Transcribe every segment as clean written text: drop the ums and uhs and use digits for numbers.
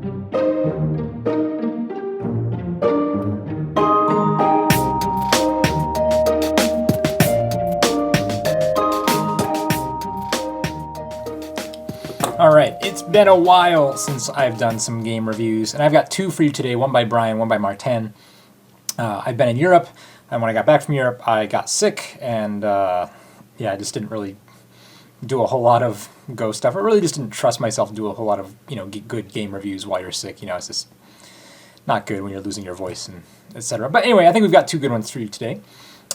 Alright, it's been a while since I've done some game reviews, and I've got two for you today, one by Brian, one by Martin. I've been in Europe, and when I got back from Europe, I got sick, and yeah, I just didn't really do a whole lot of Go stuff. I really just didn't trust myself to do a whole lot of, good game reviews while you're sick. It's just not good when you're losing your voice and etc. But anyway, I think we've got two good ones for you today.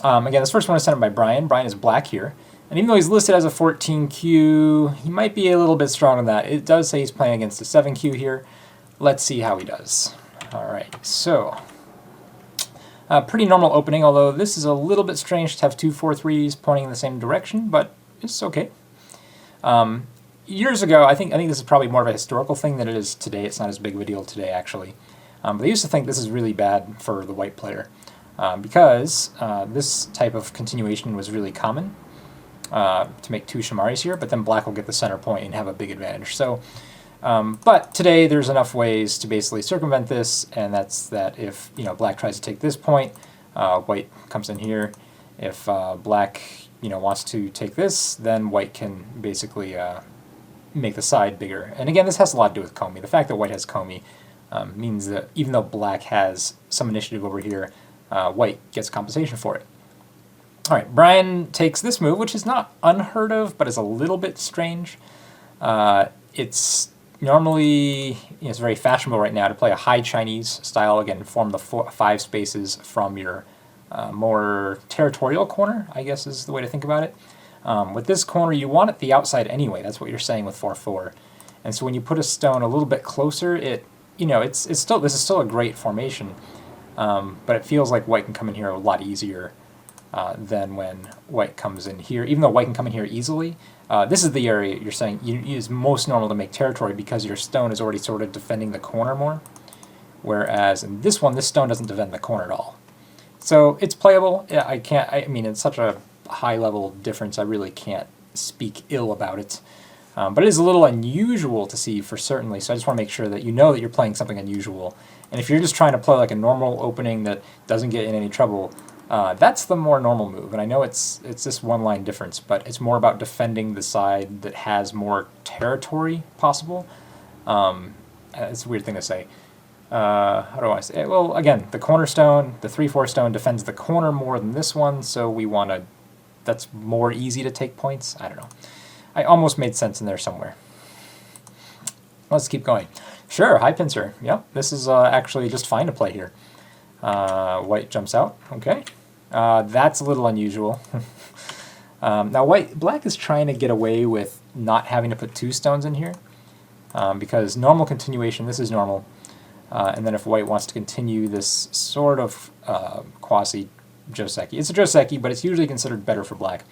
Again, this first one is sent by Brian. Brian is black here. And even though he's listed as a 14Q, he might be a little bit strong on that. It does say he's playing against a 7Q here. Let's see how he does. Alright, so pretty normal opening, although this is a little bit strange to have two 4-3s pointing in the same direction, but it's okay. Years ago, I think this is probably more of a historical thing than it is today. It's not as big of a deal today, actually. But they used to think this is really bad for the white player because this type of continuation was really common. To make two Shamaris here, but then black will get the center point and have a big advantage. So, but today there's enough ways to basically circumvent this, and that's that if black tries to take this point, white comes in here. If black wants to take this, then white can basically make the side bigger. And again, this has a lot to do with Comey. The fact that white has Comey means that even though black has some initiative over here, white gets compensation for it. Alright, Brian takes this move, which is not unheard of, but is a little bit strange. It's normally, it's very fashionable right now to play a high Chinese style, again, form the 5 spaces from your more territorial corner, I guess is the way to think about it. With this corner, you want it the outside anyway, that's what you're saying with 4-4. And so when you put a stone a little bit closer, this is still a great formation, but it feels like white can come in here a lot easier than when white comes in here. Even though white can come in here easily, this is the area you're saying is most normal to make territory because your stone is already sort of defending the corner more. Whereas in this one, this stone doesn't defend the corner at all. So it's playable. Yeah, I mean, it's such a high level difference, I really can't speak ill about it. But it is a little unusual to see for certainly, so I just want to make sure that you know that you're playing something unusual. And if you're just trying to play like a normal opening that doesn't get in any trouble, that's the more normal move, and I know it's this one line difference, but it's more about defending the side that has more territory possible. It's a weird thing to say. How do I say it? Well, again, the cornerstone, the 3-4 stone defends the corner more than this one, so we want to, that's more easy to take points. I don't know. I almost made sense in there somewhere. Let's keep going. Sure, high pincer. Yep, this is actually just fine to play here. White jumps out. Okay. That's a little unusual. Now black is trying to get away with not having to put 2 stones in here because normal continuation, this is normal, and then if white wants to continue this sort of quasi Joseki, it's a Joseki, but it's usually considered better for black.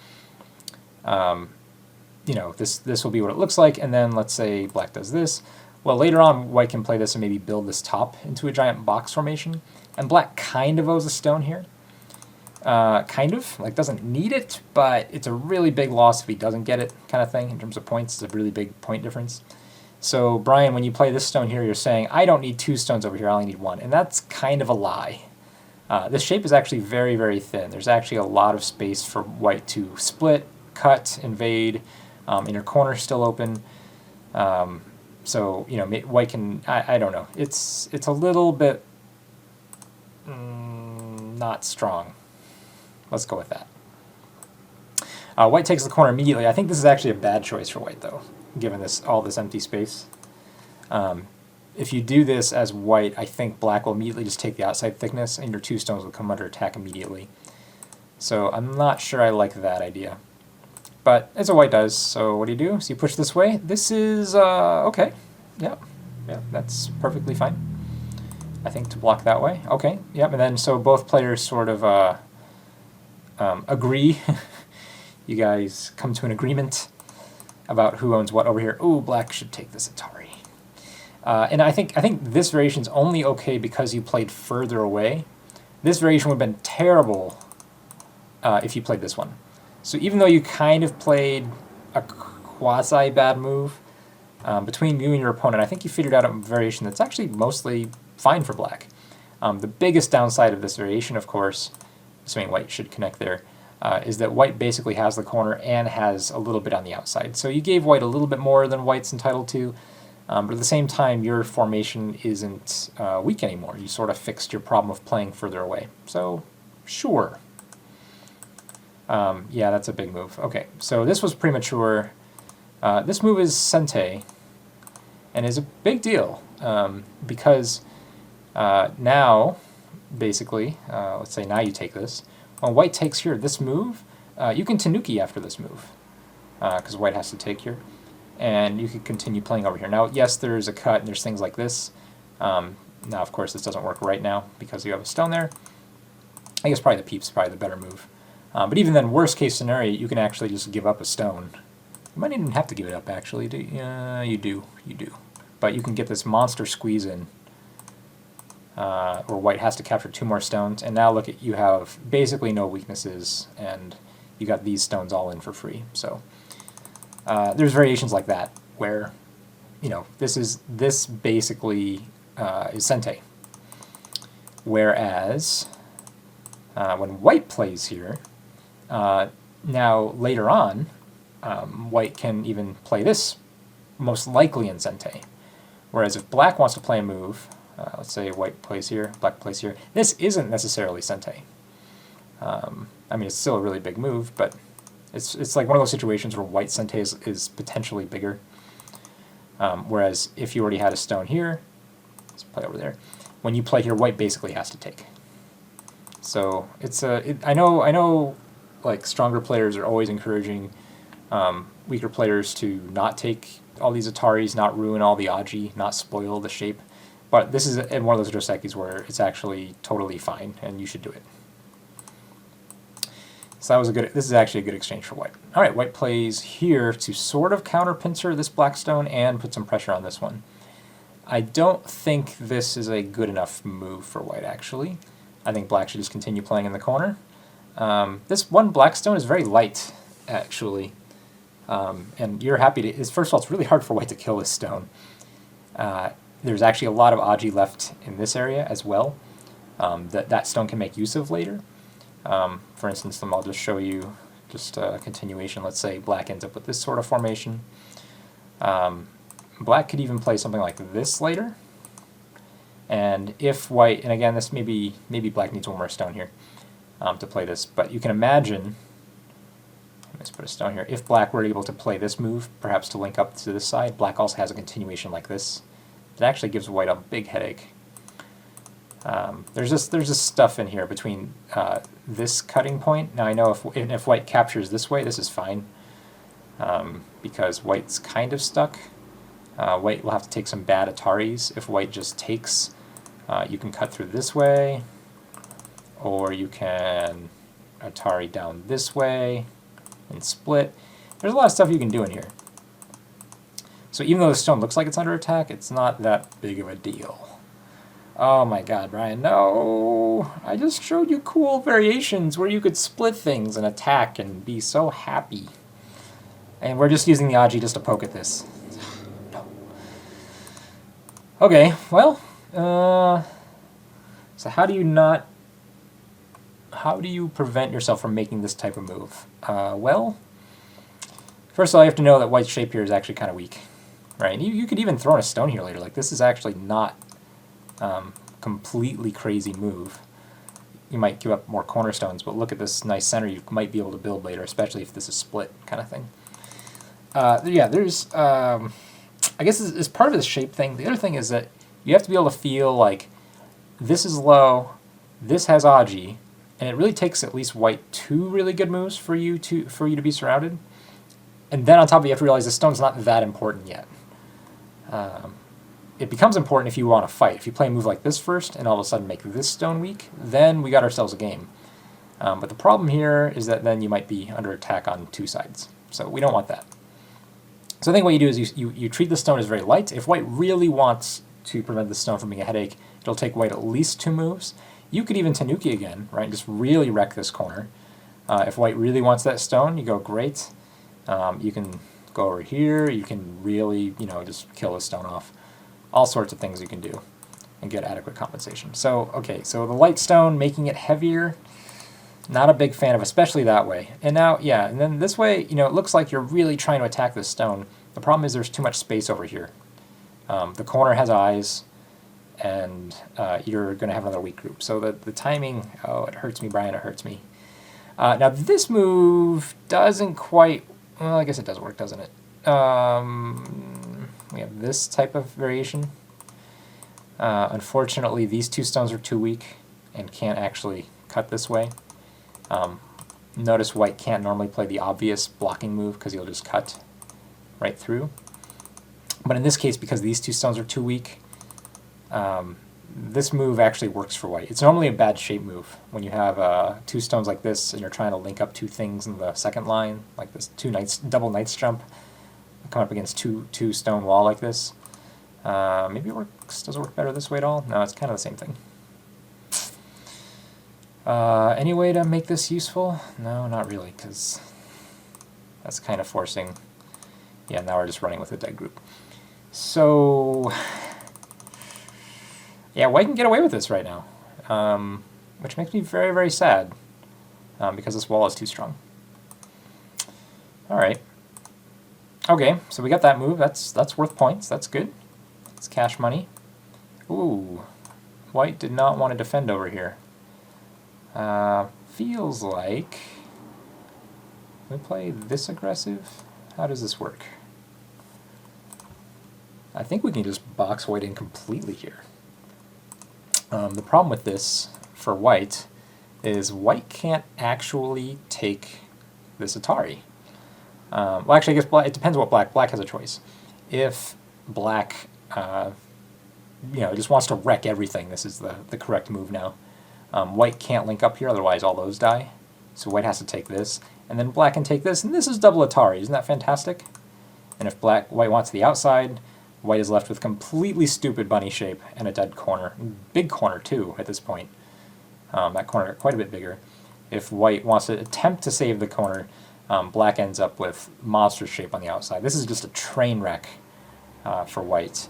This will be what it looks like, and then let's say black does this. Well, later on, white can play this and maybe build this top into a giant box formation, and black kind of owes a stone here. Kind of, like doesn't need it, but it's a really big loss if he doesn't get it, kind of thing, in terms of points. It's a really big point difference. So, Brian, when you play this stone here, you're saying, I don't need 2 stones over here, I only need 1, and that's kind of a lie. This shape is actually very, very thin. There's actually a lot of space for white to split, cut, invade, inner corner still open. So, white can, I don't know, it's a little bit not strong. Let's go with that. White takes the corner immediately. I think this is actually a bad choice for white, though, given all this empty space. If you do this as white, I think black will immediately just take the outside thickness, and your 2 stones will come under attack immediately. So I'm not sure I like that idea. But it's what white does, so what do? So you push this way. This is, okay. Yeah, that's perfectly fine. I think to block that way. Okay, yep, and then so both players sort of agree. You guys come to an agreement about who owns what over here. Ooh, black should take this Atari. And I think this variation is only okay because you played further away. This variation would have been terrible if you played this one. So even though you kind of played a quasi-bad move, between you and your opponent, I think you figured out a variation that's actually mostly fine for black. The biggest downside of this variation, of course, assuming white should connect there, is that white basically has the corner and has a little bit on the outside. So you gave white a little bit more than white's entitled to, but at the same time your formation isn't weak anymore. You sort of fixed your problem of playing further away. So, sure. Yeah, that's a big move. Okay, so this was premature. This move is Sente, and is a big deal, because now, basically, let's say now you take this. When white takes here, this move, you can Tanuki after this move, because white has to take here, and you can continue playing over here. Now, yes, there's a cut, and there's things like this. Now, of course, this doesn't work right now, because you have a stone there. I guess probably the peep's probably the better move. But even then, worst case scenario, you can actually just give up a stone. You might even have to give it up, actually. You do. But you can get this monster squeeze in, where white has to capture 2 more stones, and now look at, you have basically no weaknesses, and you got these stones all in for free. So there's variations like that, where, you know, this basically is Sente. Whereas when white plays here, now later on, white can even play this, most likely in Sente. Whereas if black wants to play a move, let's say white plays here, black plays here, this isn't necessarily Sente. I mean, it's still a really big move, but it's like one of those situations where white Sente is potentially bigger. Whereas if you already had a stone here, let's play over there, when you play here, white basically has to take. So it's I know like stronger players are always encouraging weaker players to not take all these Ataris, not ruin all the Aji, not spoil the shape. But this is one of those Josekis where it's actually totally fine, and you should do it. So that was this is actually a good exchange for white. All right, white plays here to sort of counter pincer this black stone and put some pressure on this one. I don't think this is a good enough move for white, actually. I think black should just continue playing in the corner. This one black stone is very light, actually. And you're happy to... First of all, it's really hard for white to kill this stone. There's actually a lot of Aji left in this area as well that stone can make use of later. For instance, I'll just show you just a continuation. Let's say black ends up with this sort of formation. Black could even play something like this later. And if white... And again, this maybe black needs one more stone here to play this. But you can imagine... Let's put a stone here. If black were able to play this move, perhaps to link up to this side, black also has a continuation like this. It actually gives white a big headache. There's this stuff in here between this cutting point. Now I know if white captures this way, this is fine, because white's kind of stuck. White will have to take some bad Ataris. If white just takes, you can cut through this way, or you can Atari down this way and split. There's a lot of stuff you can do in here. So even though the stone looks like it's under attack, it's not that big of a deal. Oh my god, Brian, no! I just showed you cool variations where you could split things and attack and be so happy. And we're just using the Aji just to poke at this. No. Okay, well, so how do you prevent yourself from making this type of move? Well, first of all, you have to know that white's shape here is actually kind of weak, right? You could even throw in a stone here later. Like, this is actually not completely crazy move. You might give up more cornerstones, but look at this nice center you might be able to build later, especially if this is split kind of thing. Yeah, there's, I guess as part of this shape thing, the other thing is that you have to be able to feel like this is low, this has Aji, and it really takes at least white 2 really good moves for you to be surrounded. And then on top of it, you have to realize the stone's not that important yet. It becomes important if you want to fight. If you play a move like this first and all of a sudden make this stone weak, then we got ourselves a game. But the problem here is that then you might be under attack on 2 sides. So we don't want that. So I think what you do is you treat the stone as very light. If white really wants to prevent the stone from being a headache, it'll take white at least 2 moves. You could even Tanuki again, right? Just really wreck this corner. If white really wants that stone, you go, great. You can go over here. You can really, you know, just kill the stone off. All sorts of things you can do and get adequate compensation. So, okay, so the light stone, making it heavier, not a big fan of, especially that way. And now, yeah, and then this way, you know, it looks like you're really trying to attack this stone. The problem is there's too much space over here. The corner has eyes, and you're going to have another weak group. So the timing, oh, it hurts me, Brian, it hurts me. Now this move doesn't quite, well, I guess it does work, doesn't it? We have this type of variation. Unfortunately, these two stones are too weak and can't actually cut this way. Notice white can't normally play the obvious blocking move because he'll just cut right through. But in this case, because these two stones are too weak, this move actually works for white. It's normally a bad shape move when you have two stones like this and you're trying to link up two things in the second line, like this double knight's jump, come up against two stone wall like this. Maybe it works. Does it work better this way at all? No, it's kind of the same thing. Any way to make this useful? No, not really, because that's kind of forcing. Yeah, now we're just running with a dead group. So, yeah, white can get away with this right now, which makes me very, very sad, because this wall is too strong. All right. Okay, so we got that move. That's worth points. That's good. It's cash money. Ooh, white did not want to defend over here. Feels like we play this aggressive. How does this work? I think we can just box white in completely here. The problem with this for white is white can't actually take this Atari. Well, actually, I guess it depends what black. Black has a choice. If black, you know, just wants to wreck everything, this is the correct move now. White can't link up here, otherwise all those die. So white has to take this, and then black can take this, and this is double Atari. Isn't that fantastic? And if white wants the outside, white is left with completely stupid bunny shape and a dead corner. Big corner, too, at this point. That corner got quite a bit bigger. If white wants to attempt to save the corner, black ends up with monster shape on the outside. This is just a train wreck for white.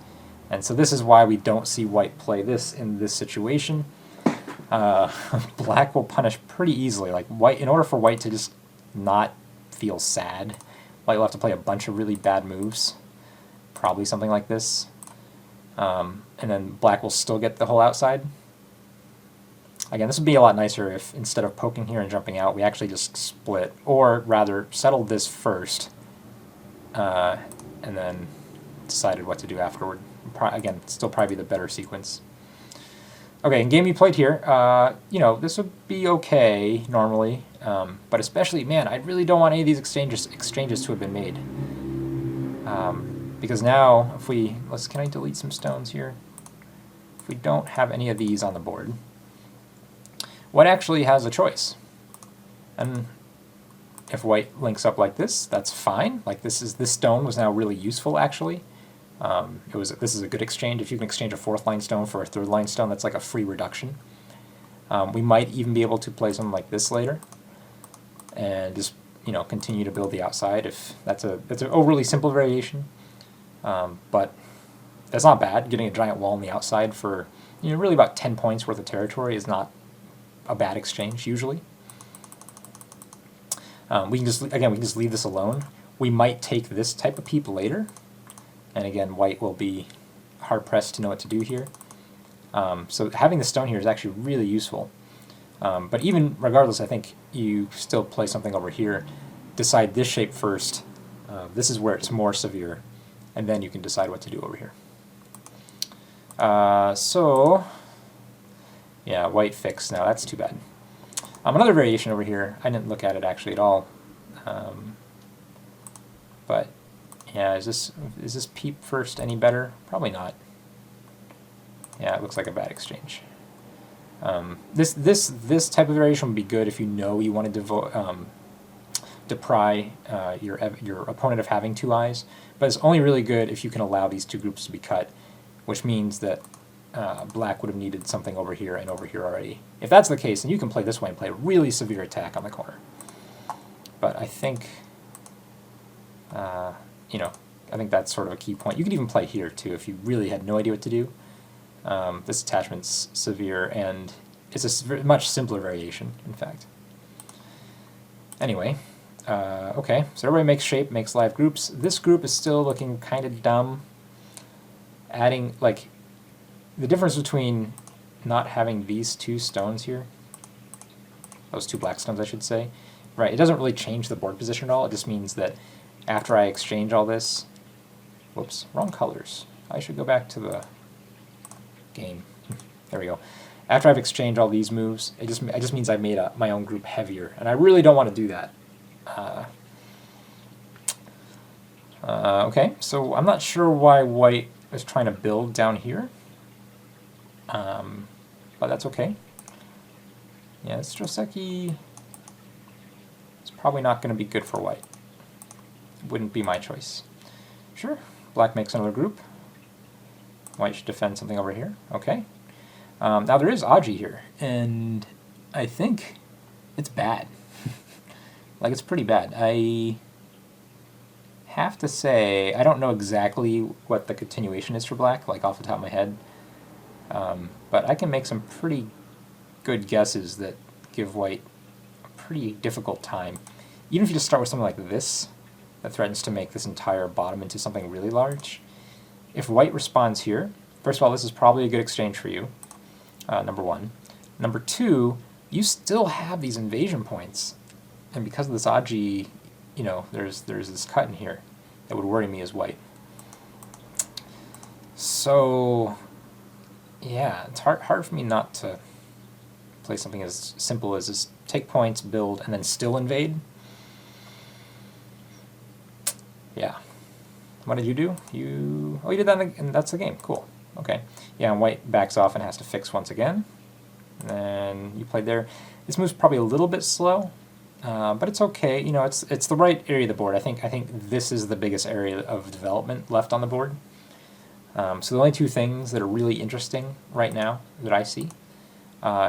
And so this is why we don't see white play this in this situation. Black will punish pretty easily. Like white, in order for white to just not feel sad, white will have to play a bunch of really bad moves. Probably something like this. And then black will still get the whole outside. Again, this would be a lot nicer if instead of poking here and jumping out, we actually just split, or rather settled this first, and then decided what to do afterward. Again, still probably the better sequence. Okay, in game you played here, you know, this would be okay normally, but especially, man, I really don't want any of these exchanges to have been made. Because now, if we, can I delete some stones here? If we don't have any of these on the board, white actually has a choice. And if white links up like this, that's fine. Like this stone was now really useful actually. This is a good exchange. If you can exchange a fourth line stone for a third line stone, that's like a free reduction. We might even be able to play something like this later, and just, you know, continue to build the outside. If that's an overly simple variation, but that's not bad. Getting a giant wall on the outside for, you know, really about 10 points worth of territory is not a bad exchange usually. We can just leave this alone. We might take this type of peep later. And again, white will be hard-pressed to know what to do here. So having the stone here is actually really useful. But even regardless, I think you still play something over here. Decide this shape first. This is where it's more severe. And then you can decide what to do over here. So, yeah, white fix. Now that's too bad. Another variation over here, I didn't look at it actually at all. But yeah, is this peep first any better? Probably not. Yeah, it looks like a bad exchange. This type of variation would be good if you know you want to deprive your opponent of having two eyes, but it's only really good if you can allow these two groups to be cut, which means that black would have needed something over here and over here already. If that's the case, then you can play this way and play a really severe attack on the corner. But I think you know, I think that's sort of a key point. You could even play here too if you really had no idea what to do. This attachment's severe, and it's a much simpler variation, in fact. Anyway, okay, so everybody makes shape, makes live groups. This group is still looking kind of dumb. Adding, like, the difference between not having these two stones here, those two black stones I should say, right, it doesn't really change the board position at all. It just means that after I exchange all this, whoops, wrong colors. I should go back to the game. There we go. After I've exchanged all these moves, it just means I've made my own group heavier, and I really don't want to do that. Okay, so I'm not sure why white is trying to build down here, but that's okay. Yeah, Stroseki is probably not going to be good for white. Wouldn't be my choice. Sure, black makes another group. White should defend something over here. Okay. Now there is Aji here, and I think it's bad. Like, it's pretty bad. I have to say, I don't know exactly what the continuation is for black, like off the top of my head, but I can make some pretty good guesses that give white a pretty difficult time. Even if you just start with something like this, that threatens to make this entire bottom into something really large. If white responds here, first of all, this is probably a good exchange for you. Number one. Number two, you still have these invasion points, and because of this Aji, you know, there's this cut in here that would worry me as white. So, yeah, it's hard for me not to play something as simple as just take points, build, and then still invade. Yeah. What did you do? You did that, and that's the game. Cool. Okay. Yeah, and white backs off and has to fix once again. And then you played there. This move's probably a little bit slow, but it's okay. You know, it's the right area of the board. I think this is the biggest area of development left on the board. So the only two things that are really interesting right now that I see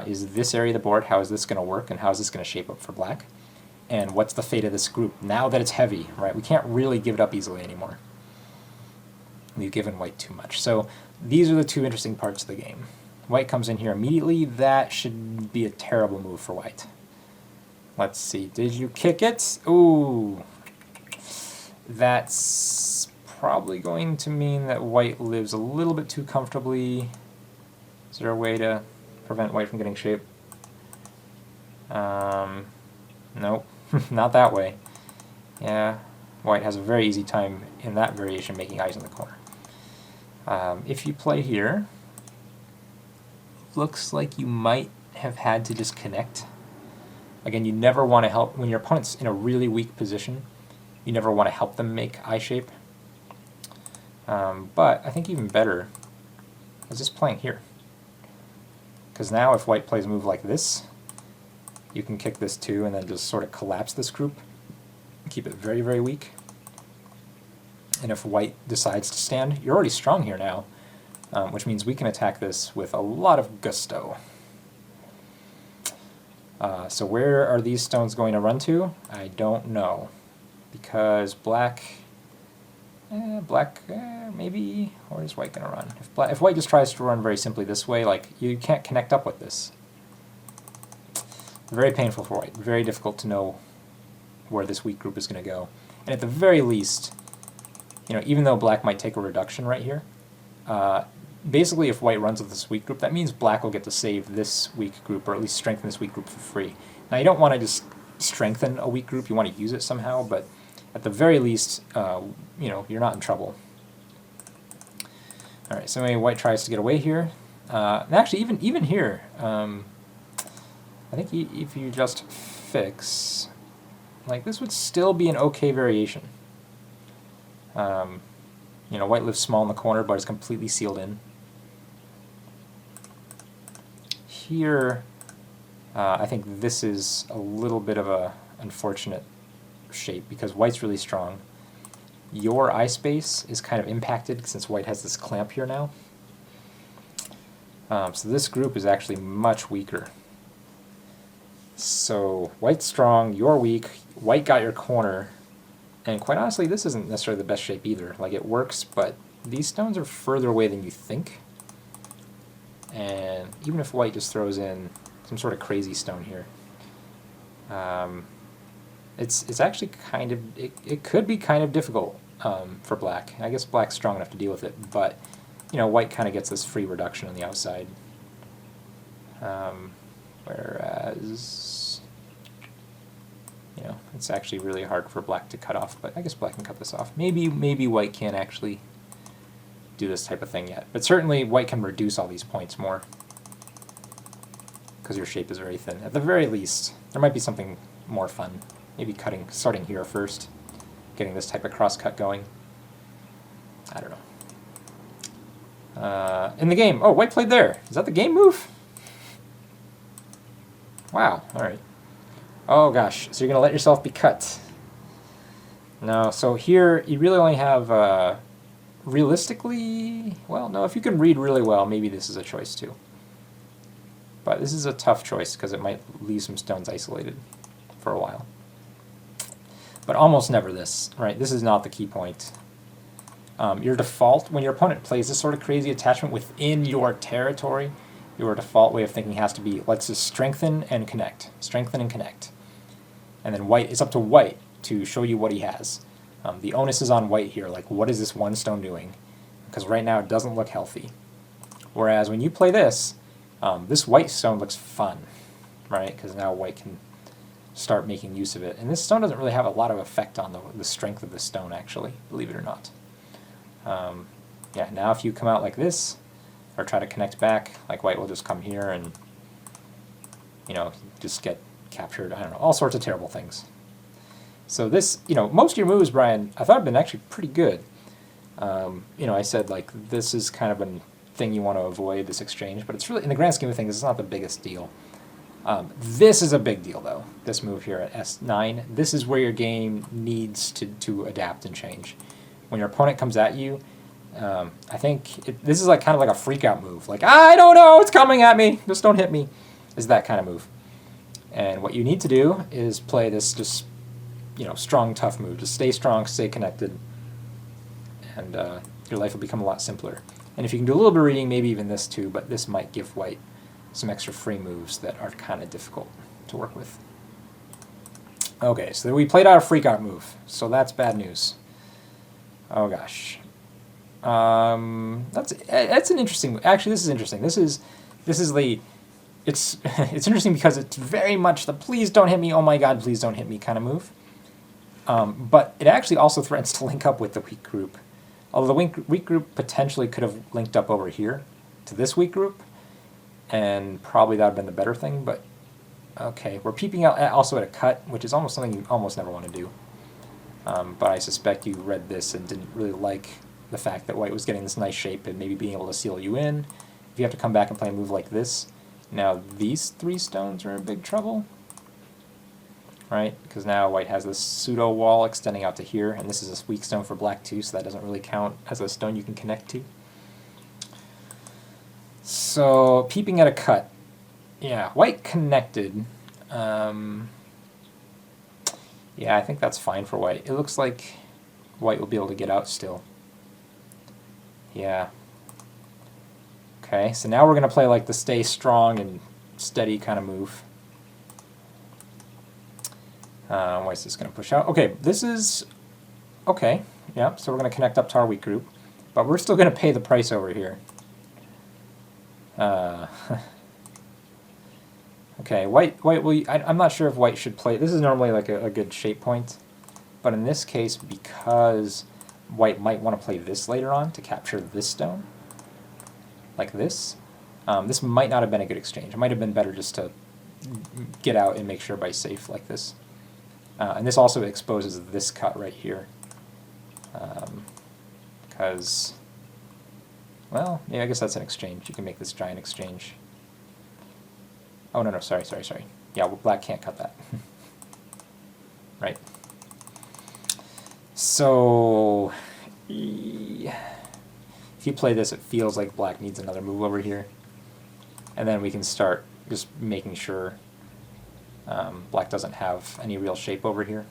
is this area of the board. How is this going to work, and how is this going to shape up for black? And what's the fate of this group now that it's heavy, right? We can't really give it up easily anymore. We've given white too much. So these are the two interesting parts of the game. White comes in here immediately. That should be a terrible move for white. Let's see. Did you kick it? Ooh. That's probably going to mean that white lives a little bit too comfortably. Is there a way to prevent white from getting shape? Nope. Not that way. Yeah. White has a very easy time in that variation making eyes in the corner. If you play here, looks like you might have had to disconnect. Again, you never want to help, when your opponent's in a really weak position, you never want to help them make eye shape. But I think even better is just playing here. Because now if white plays a move like this, you can kick this too and then just sort of collapse this group. Keep it very, very weak. And if white decides to stand, you're already strong here now, which means we can attack this with a lot of gusto. So where are these stones going to run to? I don't know. Because black, maybe, or is white going to run? If white just tries to run very simply this way, like, you can't connect up with this. Very painful for white, very difficult to know where this weak group is going to go. And at the very least, you know, even though black might take a reduction right here, basically if white runs with this weak group, that means black will get to save this weak group, or at least strengthen this weak group for free. Now you don't want to just strengthen a weak group, you want to use it somehow, but at the very least, you know, you're not in trouble. Alright, so anyway, white tries to get away here. And actually, even here, I think if you just fix, like, this would still be an okay variation. You know, white lives small in the corner, but is completely sealed in. Here, I think this is a little bit of a unfortunate shape because white's really strong. Your eye space is kind of impacted since white has this clamp here now. So this group is actually much weaker. So white's strong, you're weak, white got your corner, And quite honestly, this isn't necessarily the best shape either. Like, it works, but these stones are further away than you think. And even if white just throws in some sort of crazy stone here, it's actually kind of, it could be kind of difficult for black. I guess black's strong enough to deal with it, but you know, white kind of gets this free reduction on the outside. Whereas, you know, it's actually really hard for black to cut off, but I guess black can cut this off. Maybe white can't actually do this type of thing yet, but certainly white can reduce all these points more because your shape is very thin. At the very least, there might be something more fun. Maybe starting here first, getting this type of cross-cut going. I don't know. In the game, oh, white played there. Is that the game move? Wow, alright. Oh gosh, so you're going to let yourself be cut. No, so here you really only have, realistically, well, no, if you can read really well, maybe this is a choice too. But this is a tough choice because it might leave some stones isolated for a while. But almost never this, right? This is not the key point. Your default, when your opponent plays this sort of crazy attachment within your territory, your default way of thinking has to be, let's just strengthen and connect. Strengthen and connect. And then white, it's up to white to show you what he has. The onus is on white here, like what is this one stone doing? Because right now it doesn't look healthy. Whereas when you play this, this white stone looks fun, right? Because now white can start making use of it. And this stone doesn't really have a lot of effect on the strength of the stone, actually, believe it or not. Yeah, now if you come out like this, or try to connect back, like white will just come here and, you know, just get captured, I don't know, all sorts of terrible things. So this, you know, most of your moves, Brian, I thought have been actually pretty good. You know, I said, like, this is kind of a thing you want to avoid, this exchange, but it's really, in the grand scheme of things, it's not the biggest deal. This is a big deal, though, this move here at S9. This is where your game needs to adapt and change. When your opponent comes at you, I think this is like kind of like a freak-out move. Like, I don't know, it's coming at me, just don't hit me, is that kind of move. And what you need to do is play this just, you know, strong, tough move. Just stay strong, stay connected, and your life will become a lot simpler. And if you can do a little bit of reading, maybe even this too, but this might give white some extra free moves that are kind of difficult to work with. Okay, so we played out a freak-out move, so that's bad news. Oh gosh. That's an interesting. Actually, this is interesting. This is the. It's it's interesting because it's very much the please don't hit me. Oh my God, please don't hit me kind of move. But it actually also threatens to link up with the weak group. Although the weak group potentially could have linked up over here to this weak group, and probably that would have been the better thing. But okay, we're peeping out also at a cut, which is almost something you almost never want to do. But I suspect you read this and didn't really like the fact that white was getting this nice shape and maybe being able to seal you in. If you have to come back and play a move like this, now these three stones are in big trouble, right? Because now white has this pseudo wall extending out to here, and this is a weak stone for black too, so that doesn't really count as a stone you can connect to. So peeping at a cut, yeah, white connected. Yeah, I think that's fine for white. It looks like white will be able to get out still. Yeah. Okay, so now we're going to play like the stay strong and steady kind of move. White's just going to push out. Okay, this is... Okay, yeah, so we're going to connect up to our weak group. But we're still going to pay the price over here. Okay, white will... I'm not sure if white should play... This is normally like a good shape point. But in this case, because white might want to play this later on to capture this stone, like this, this might not have been a good exchange. It might have been better just to get out and make sure everybody's safe like this. And this also exposes this cut right here. Because, well, yeah, I guess that's an exchange. You can make this giant exchange. Oh, no, sorry. Yeah, well, black can't cut that. Right. So, if you play this, it feels like black needs another move over here. And then we can start just making sure black doesn't have any real shape over here.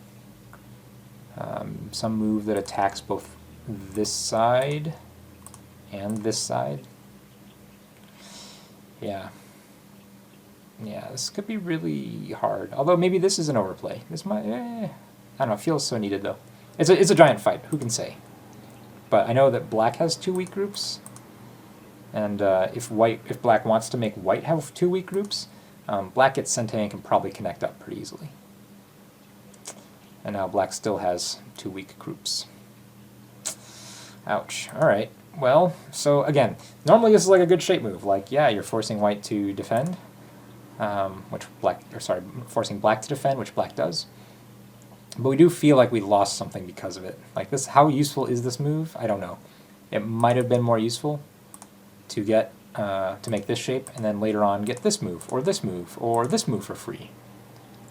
Some move that attacks both this side and this side. Yeah. Yeah, this could be really hard. Although maybe this is an overplay. This might, I don't know, it feels so needed though. It's a giant fight, who can say? But I know that black has 2 weak groups. And if black wants to make white have 2 weak groups, black gets Sente and can probably connect up pretty easily. And now black still has 2 weak groups. Ouch. Alright. Well, so again, normally this is like a good shape move. Like, yeah, you're forcing white to defend, forcing black to defend, which black does. But we do feel like we lost something because of it. Like this, how useful is this move? I don't know. It might have been more useful to get to make this shape, and then later on get this move, or this move, or this move for free,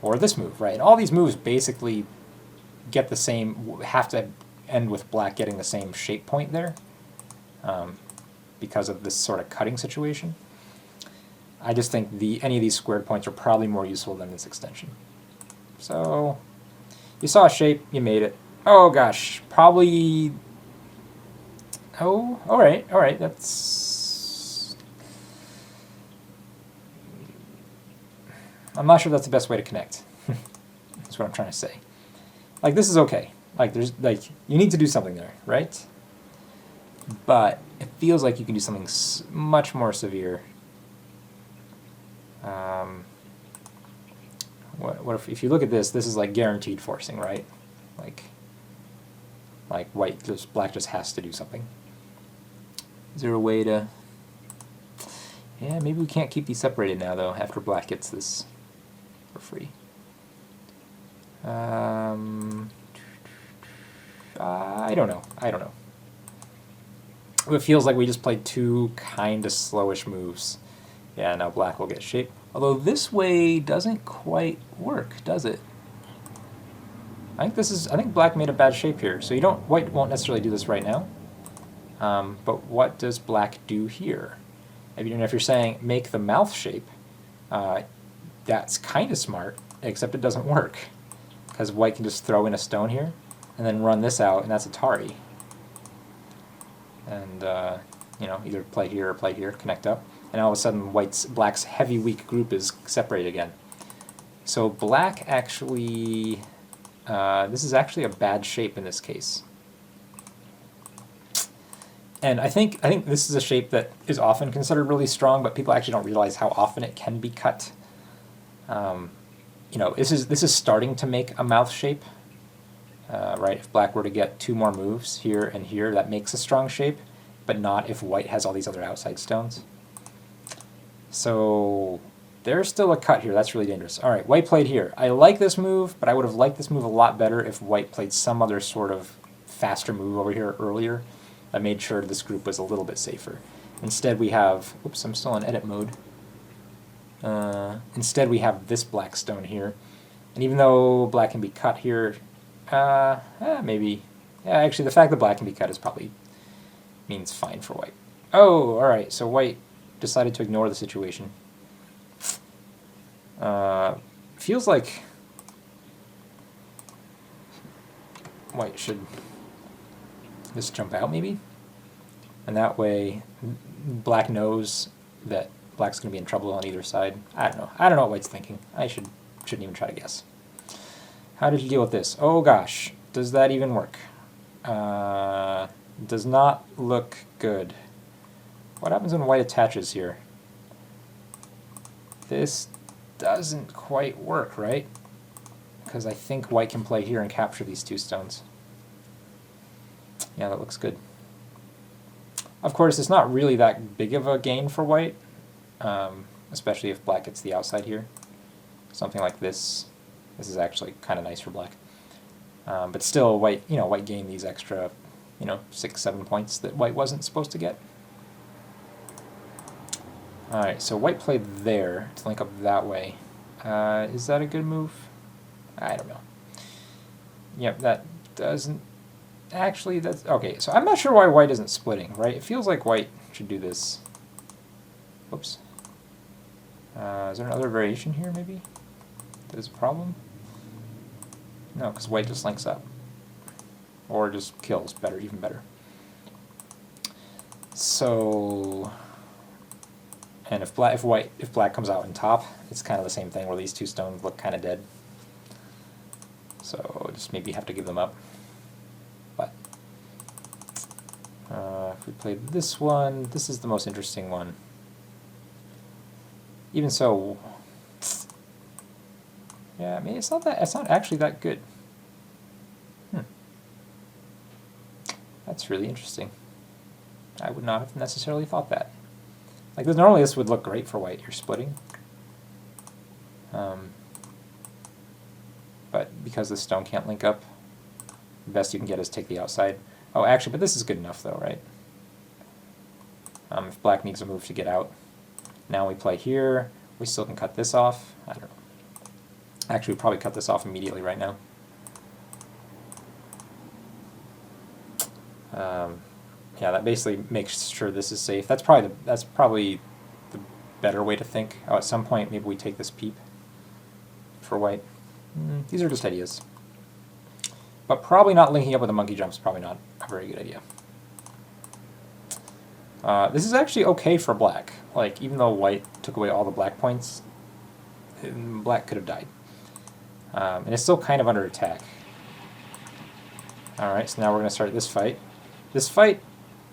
or this move, right? And all these moves basically get the same, have to end with black getting the same shape point there, because of this sort of cutting situation. I just think any of these squared points are probably more useful than this extension. So you saw a shape, you made it. Oh gosh, probably. Oh, all right, that's. I'm not sure that's the best way to connect. That's what I'm trying to say. Like, this is okay. Like, you need to do something there, right? But it feels like you can do something much more severe. What if you look at this? This is like guaranteed forcing, right? Like black just has to do something. Is there a way to? Yeah, maybe we can't keep these separated now though. After black gets this for free. I don't know. It feels like we just played 2 kind of slowish moves. Yeah, now black will get shape. Although this way doesn't quite work, does it? I think black made a bad shape here. So white won't necessarily do this right now. But what does black do here? And if you're saying make the mouth shape, that's kind of smart, except it doesn't work. Because white can just throw in a stone here, and then run this out, and that's Atari. And, either play here or play here, connect up. And all of a sudden, black's heavy weak group is separated again. So black actually, this is actually a bad shape in this case. And I think this is a shape that is often considered really strong, but people actually don't realize how often it can be cut. This is starting to make a mouth shape, right? If black were to get 2 more moves here and here, that makes a strong shape, but not if white has all these other outside stones. So there's still a cut here. That's really dangerous. All right, white played here. I like this move, but I would have liked this move a lot better if white played some other sort of faster move over here earlier. I made sure this group was a little bit safer. Instead we have, oops, I'm still in edit mode. Instead we have this black stone here. And even though black can be cut here, maybe, yeah, actually the fact that black can be cut is probably means fine for white. Oh, alright, so white decided to ignore the situation. Feels like white should just jump out maybe, and that way black knows that black's going to be in trouble on either side. I don't know what white's thinking. I shouldn't even try to guess. How did you deal with this? Oh gosh, does that even work? Does not look good. What happens when white attaches here? This doesn't quite work, right? Because I think white can play here and capture these 2 stones. Yeah, that looks good. Of course, it's not really that big of a gain for white, especially if black gets the outside here. Something like this. This is actually kind of nice for black. But still, white gained these extra, 6-7 points that white wasn't supposed to get. All right, so white played there to link up that way. Is that a good move? I don't know. Yep, that doesn't. Actually, that's okay. So I'm not sure why white isn't splitting, right? It feels like white should do this. Oops. Is there another variation here, maybe? There's a problem? No, because white just links up. or just kills better, even better. So, and if black comes out on top, it's kind of the same thing where these two stones look kind of dead. So just maybe have to give them up. But if we play this one, this is the most interesting one. Even so, yeah, I mean it's not actually that good. That's really interesting. I would not have necessarily thought that. Like normally this would look great for white. You're splitting. But because the stone can't link up, the best you can get is take the outside. Oh, actually, but this is good enough though, right? If black needs a move to get out. Now we play here. We still can cut this off. I don't know. Actually, we'd probably cut this off immediately right now. Yeah, that basically makes sure this is safe. That's probably the better way to think. Oh, at some point, maybe we take this peep for white. These are just ideas. But probably not linking up with a monkey jump is probably not a very good idea. This is actually okay for black. Like, even though white took away all the black points, black could have died. And it's still kind of under attack. Alright, so now we're going to start this fight. This fight,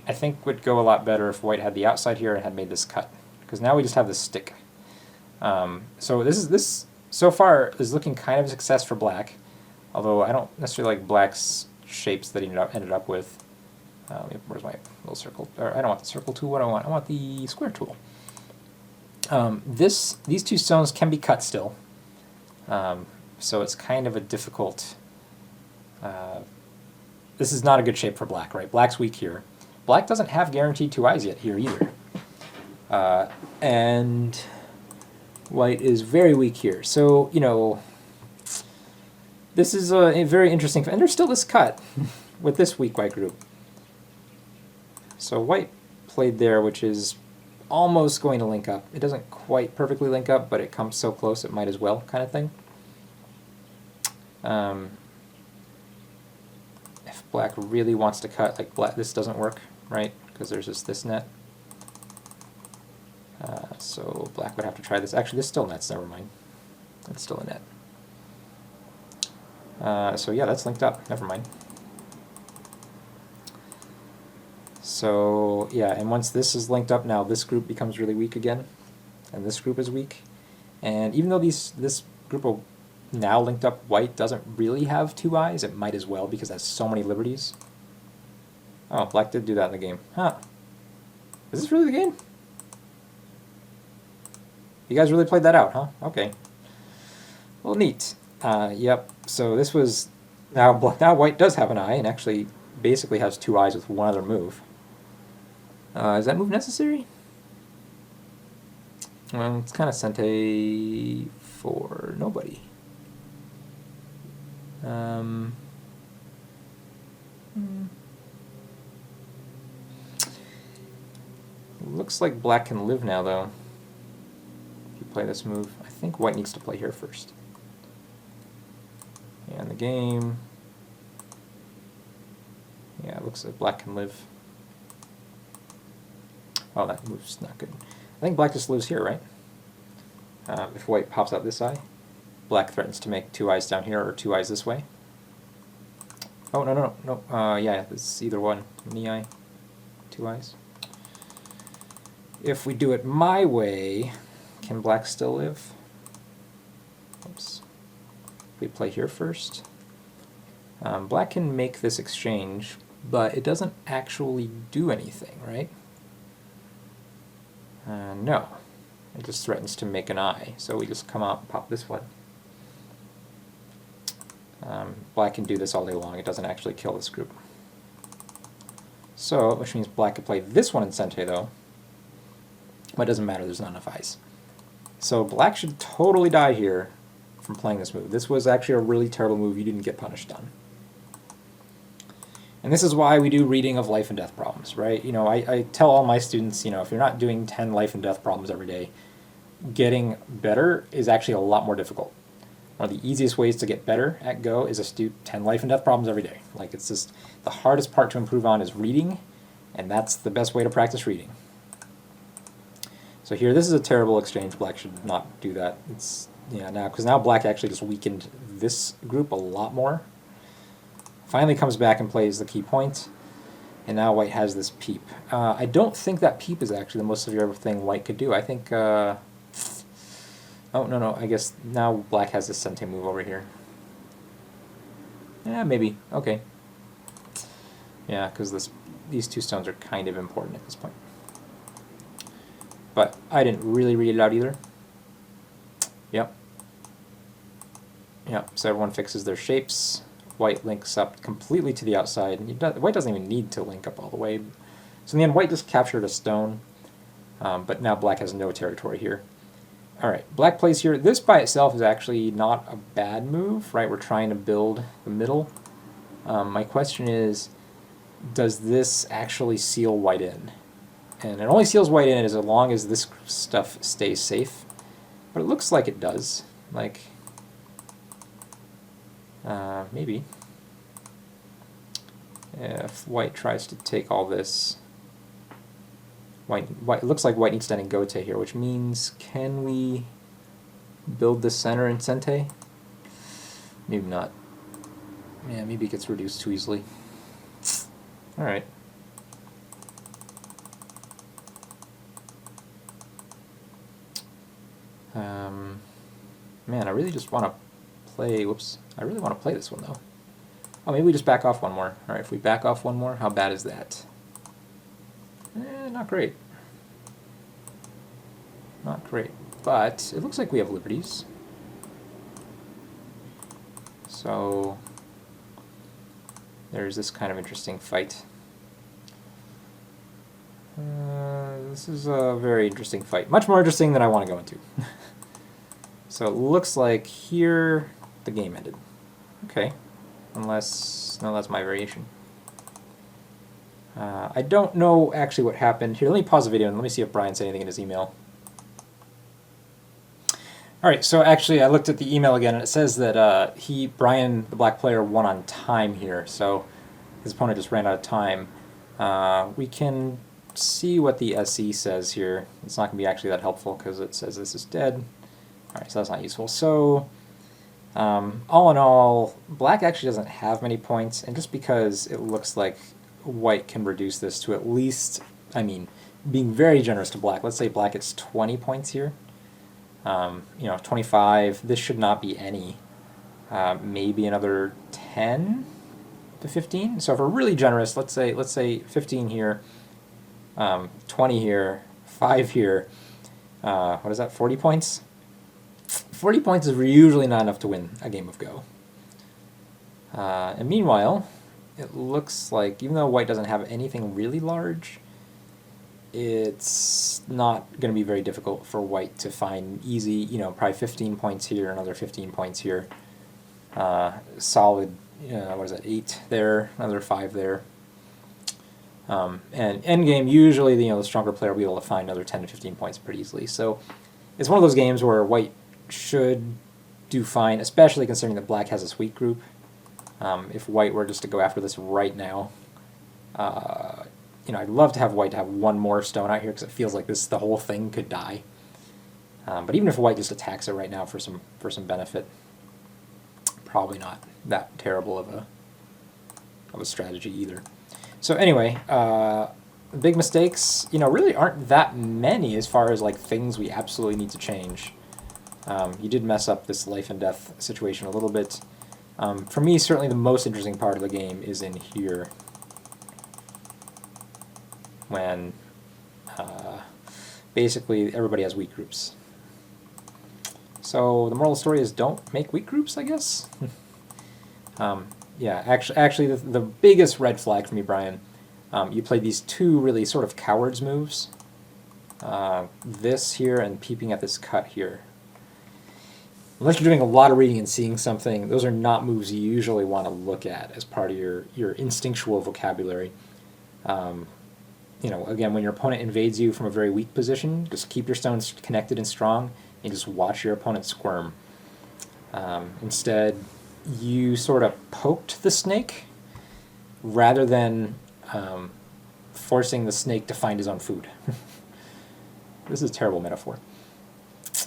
I think, would go a lot better if white had the outside here and had made this cut. Because now we just have this stick. So this so far is looking kind of a success for black. Although I don't necessarily like black's shapes that he ended up with. Where's my little circle? Or I don't want the circle tool. What do I want? I want the square tool. These two stones can be cut still. So it's kind of a difficult... this is not a good shape for black, right? Black's weak here. Black doesn't have guaranteed two eyes yet here either. And white is very weak here. So, you know, this is a very interesting... And there's still this cut with this weak white group. So white played there, which is almost going to link up. It doesn't quite perfectly link up, but it comes so close it might as well, kind of thing. If black really wants to cut, like this doesn't work, right? Because there's just this net. So black would have to try this. Actually, this still nets, never mind. It's still a net. So yeah, that's linked up, never mind. So yeah, and once this is linked up now, this group becomes really weak again, and this group is weak. And even though this group of now linked up white doesn't really have two eyes, it might as well because it has so many liberties. Oh, black did do that in the game. Huh. Is this really the game? You guys really played that out, huh? Okay. Well, neat. Yep, so this was... Now white does have an eye, and actually basically has two eyes with one other move. Is that move necessary? Well, it's kind of Sente for nobody. Looks like black can live now, though. If you play this move, I think white needs to play here first. And the game... Yeah, it looks like black can live. Oh, that move's not good. I think black just lives here, right? If white pops out this eye, black threatens to make two eyes down here or two eyes this way. Oh, no. Yeah, it's either one. Knee eye, two eyes. If we do it my way, can black still live? Oops. We play here first. Black can make this exchange, but it doesn't actually do anything, right? No. It just threatens to make an eye, so we just come out and pop this one. Black can do this all day long. It doesn't actually kill this group. So, which means black could play this one in Sente, though. But it doesn't matter, there's not enough eyes. So black should totally die here from playing this move. This was actually a really terrible move you didn't get punished on. And this is why we do reading of life and death problems, right? You know, I tell all my students, you know, if you're not doing 10 life and death problems every day, getting better is actually a lot more difficult. One of the easiest ways to get better at Go is just do 10 life and death problems every day. Like, it's just the hardest part to improve on is reading, and that's the best way to practice reading. So here, this is a terrible exchange. Black should not do that. It's, yeah, now, because now Black actually just weakened this group a lot more. Finally comes back and plays the key point, and now White has this peep. I don't think that peep is actually the most severe thing White could do. I think, oh, no, I guess now Black has this Sente move over here. Yeah, maybe, okay. Yeah, because these two stones are kind of important at this point. But I didn't really read it out either. Yep. Yep, so everyone fixes their shapes. White links up completely to the outside. White doesn't even need to link up all the way. So in the end, White just captured a stone, but now Black has no territory here. Alright, Black plays here. This by itself is actually not a bad move, right? We're trying to build the middle. My question is, does this actually seal White in? And it only seals White in as long as this stuff stays safe. But it looks like it does. Like, maybe. If White tries to take all this, White, it looks like White needs to end in Gote here, which means, can we build the center in Sente? Maybe not. Yeah, maybe it gets reduced too easily. Alright. Man, I really just want to play, whoops, I really want to play this one though. Oh, maybe we just back off one more. Alright, if we back off one more, how bad is that? Not great. Not great. But it looks like we have liberties. So there's this kind of interesting fight. This is a very interesting fight. Much more interesting than I want to go into. So it looks like here the game ended. Okay. Unless, no, that's my variation. I don't know actually what happened. Here, let me pause the video and let me see if Brian said anything in his email. Alright, so actually I looked at the email again and it says that Brian, the Black player, won on time here. So his opponent just ran out of time. We can see what the SE says here. It's not going to be actually that helpful because it says this is dead. Alright, so that's not useful. So, all in all, Black actually doesn't have many points, and just because it looks like White can reduce this to at least, I mean, being very generous to Black, let's say Black gets 20 points here. You know, 25, this should not be any. Maybe another 10 to 15. So if we're really generous, let's say 15 here, 20 here, 5 here, what is that, 40 points? 40 points is usually not enough to win a game of Go. And meanwhile, it looks like, even though White doesn't have anything really large, it's not going to be very difficult for White to find easy, you know, probably 15 points here, another 15 points here. Solid, what is that, 8 there, another 5 there. And endgame, usually the stronger player will be able to find another 10 to 15 points pretty easily. So it's one of those games where White should do fine, especially considering that Black has this weak group. If White were just to go after this right now, I'd love to have White to have one more stone out here because it feels like the whole thing could die. But even if White just attacks it right now for some benefit, probably not that terrible of a strategy either. So anyway, big mistakes, really aren't that many as far as like things we absolutely need to change. You did mess up this life and death situation a little bit. For me, certainly the most interesting part of the game is in here, when basically everybody has weak groups. So the moral of the story is don't make weak groups, I guess. Yeah, actually the biggest red flag for me, Brian, you played these two really sort of cowards moves. This here and peeping at this cut here. Unless you're doing a lot of reading and seeing something, those are not moves you usually want to look at as part of your instinctual vocabulary. Again, when your opponent invades you from a very weak position, just keep your stones connected and strong, and just watch your opponent squirm. Instead, you sort of poked the snake rather than forcing the snake to find his own food. This is a terrible metaphor.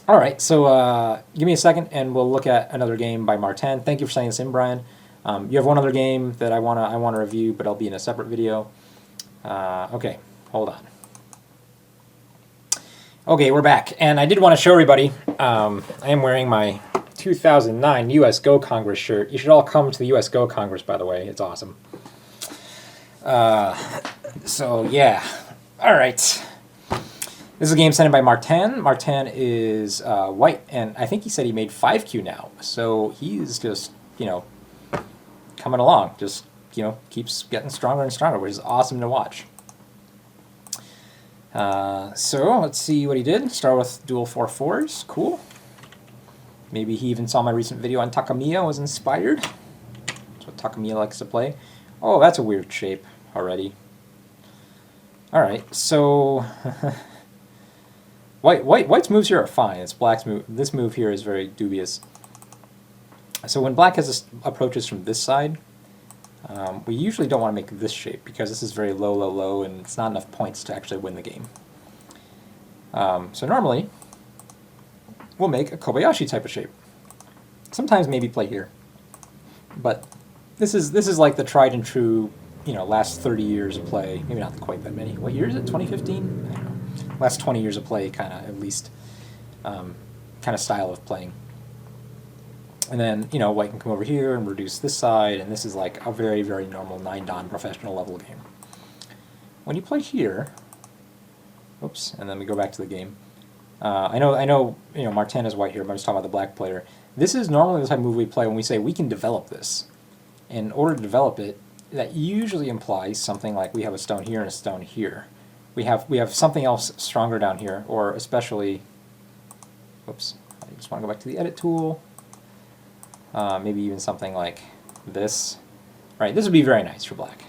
All right, so give me a second, and we'll look at another game by Martin. Thank you for sending this in, Brian. You have one other game that I wanna review, but it'll be in a separate video. Okay, hold on. Okay, we're back, and I did want to show everybody. I am wearing my 2009 U.S. Go Congress shirt. You should all come to the U.S. Go Congress, by the way. It's awesome. So yeah, all right. This is a game sent in by Martin. Martin is white, and I think he said he made 5Q now. So he's just, you know, coming along. Just, you know, keeps getting stronger and stronger, which is awesome to watch. So let's see what he did. Start with dual 4/4s. Cool. Maybe he even saw my recent video on Takamiya, was inspired. That's what Takamiya likes to play. Oh, that's a weird shape already. All right, so White's moves here are fine. It's Black's move. This move here is very dubious. So when Black has approaches from this side, we usually don't want to make this shape because this is very low, low, low, and it's not enough points to actually win the game. So normally, we'll make a Kobayashi type of shape. Sometimes maybe play here, but this is like the tried and true, you know, last 30 years of play. Maybe not quite that many. What year is it? 2015? I don't know. Last 20 years of play, kind of at least, kind of style of playing. And then, you know, White can come over here and reduce this side, and this is like a very, very normal 9-dan professional level game. When you play here, oops, and then we go back to the game. I know, you know, Martin is White here, but I'm just talking about the Black player. This is normally the type of move we play when we say we can develop this. In order to develop it, that usually implies something like we have a stone here and a stone here. We have something else stronger down here, or especially, oops, I just want to go back to the edit tool. Maybe even something like this. Right, this would be very nice for Black,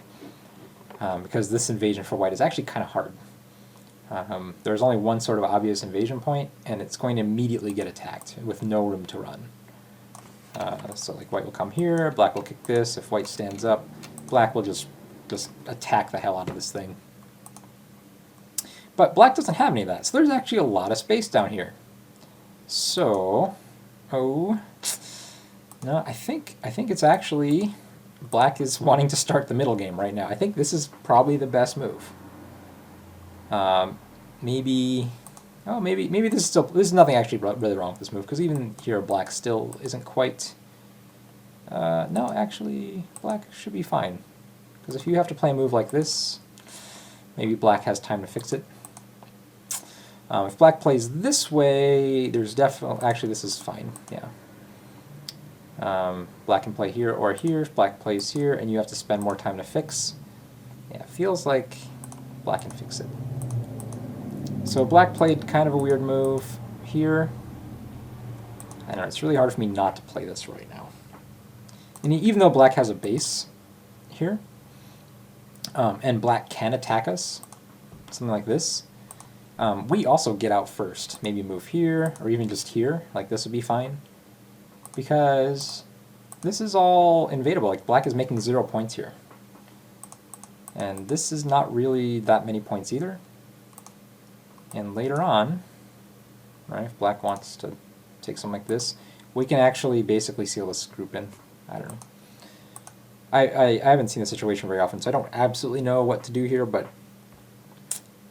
because this invasion for White is actually kind of hard. There's only one sort of obvious invasion point, and it's going to immediately get attacked with no room to run. So like White will come here, Black will kick this. If White stands up, Black will just attack the hell out of this thing. But Black doesn't have any of that, so there's actually a lot of space down here. So, oh, no, I think it's actually Black is wanting to start the middle game right now. I think this is probably the best move. Maybe this is nothing actually really wrong with this move, because even here Black still isn't quite. No, actually, Black should be fine, because if you have to play a move like this, maybe Black has time to fix it. If Black plays this way, there's definitely... Actually, this is fine, yeah. Black can play here or here. If Black plays here, and you have to spend more time to fix, yeah, it feels like Black can fix it. So Black played kind of a weird move here. I don't know, it's really hard for me not to play this right now. And even though Black has a base here, and Black can attack us, something like this, we also get out first. Maybe move here, or even just here, like this would be fine. Because this is all invadable, like Black is making 0 points here. And this is not really that many points either. And later on, right, if Black wants to take something like this, we can actually basically seal this group in. I don't know. I haven't seen the situation very often, so I don't absolutely know what to do here, but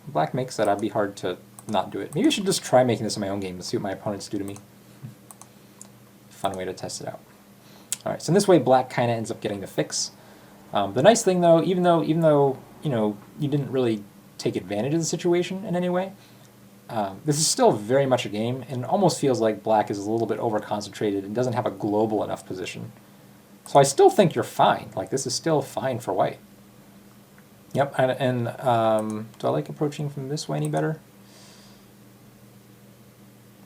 Black makes that, I'd be hard to not do it. Maybe I should just try making this in my own game and see what my opponents do to me. Fun way to test it out. Alright, so in this way Black kind of ends up getting the fix. The nice thing though, even though you know, you didn't really take advantage of the situation in any way, this is still very much a game, and it almost feels like Black is a little bit over-concentrated and doesn't have a global enough position. So I still think you're fine. Like, this is still fine for White. Yep, and do I like approaching from this way any better?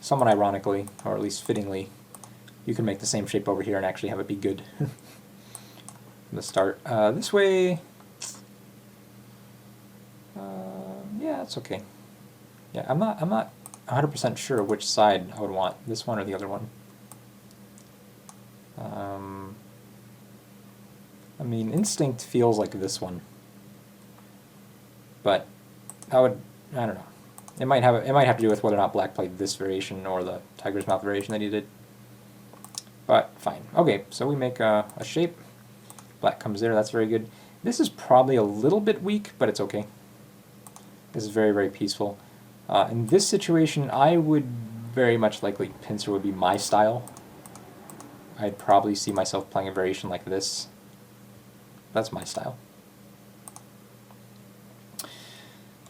Somewhat ironically, or at least fittingly, you can make the same shape over here and actually have it be good from the start. This way, yeah, it's okay. Yeah, I'm not 100% sure which side I would want, this one or the other one. I mean, instinct feels like this one, but I don't know. It might have to do with whether or not black played this variation or the tiger's mouth variation that he did. But fine. Okay, so we make a shape. Black comes there. That's very good. This is probably a little bit weak, but it's okay. This is very, very peaceful. In this situation, I would very much likely pincer would be my style. I'd probably see myself playing a variation like this. That's my style.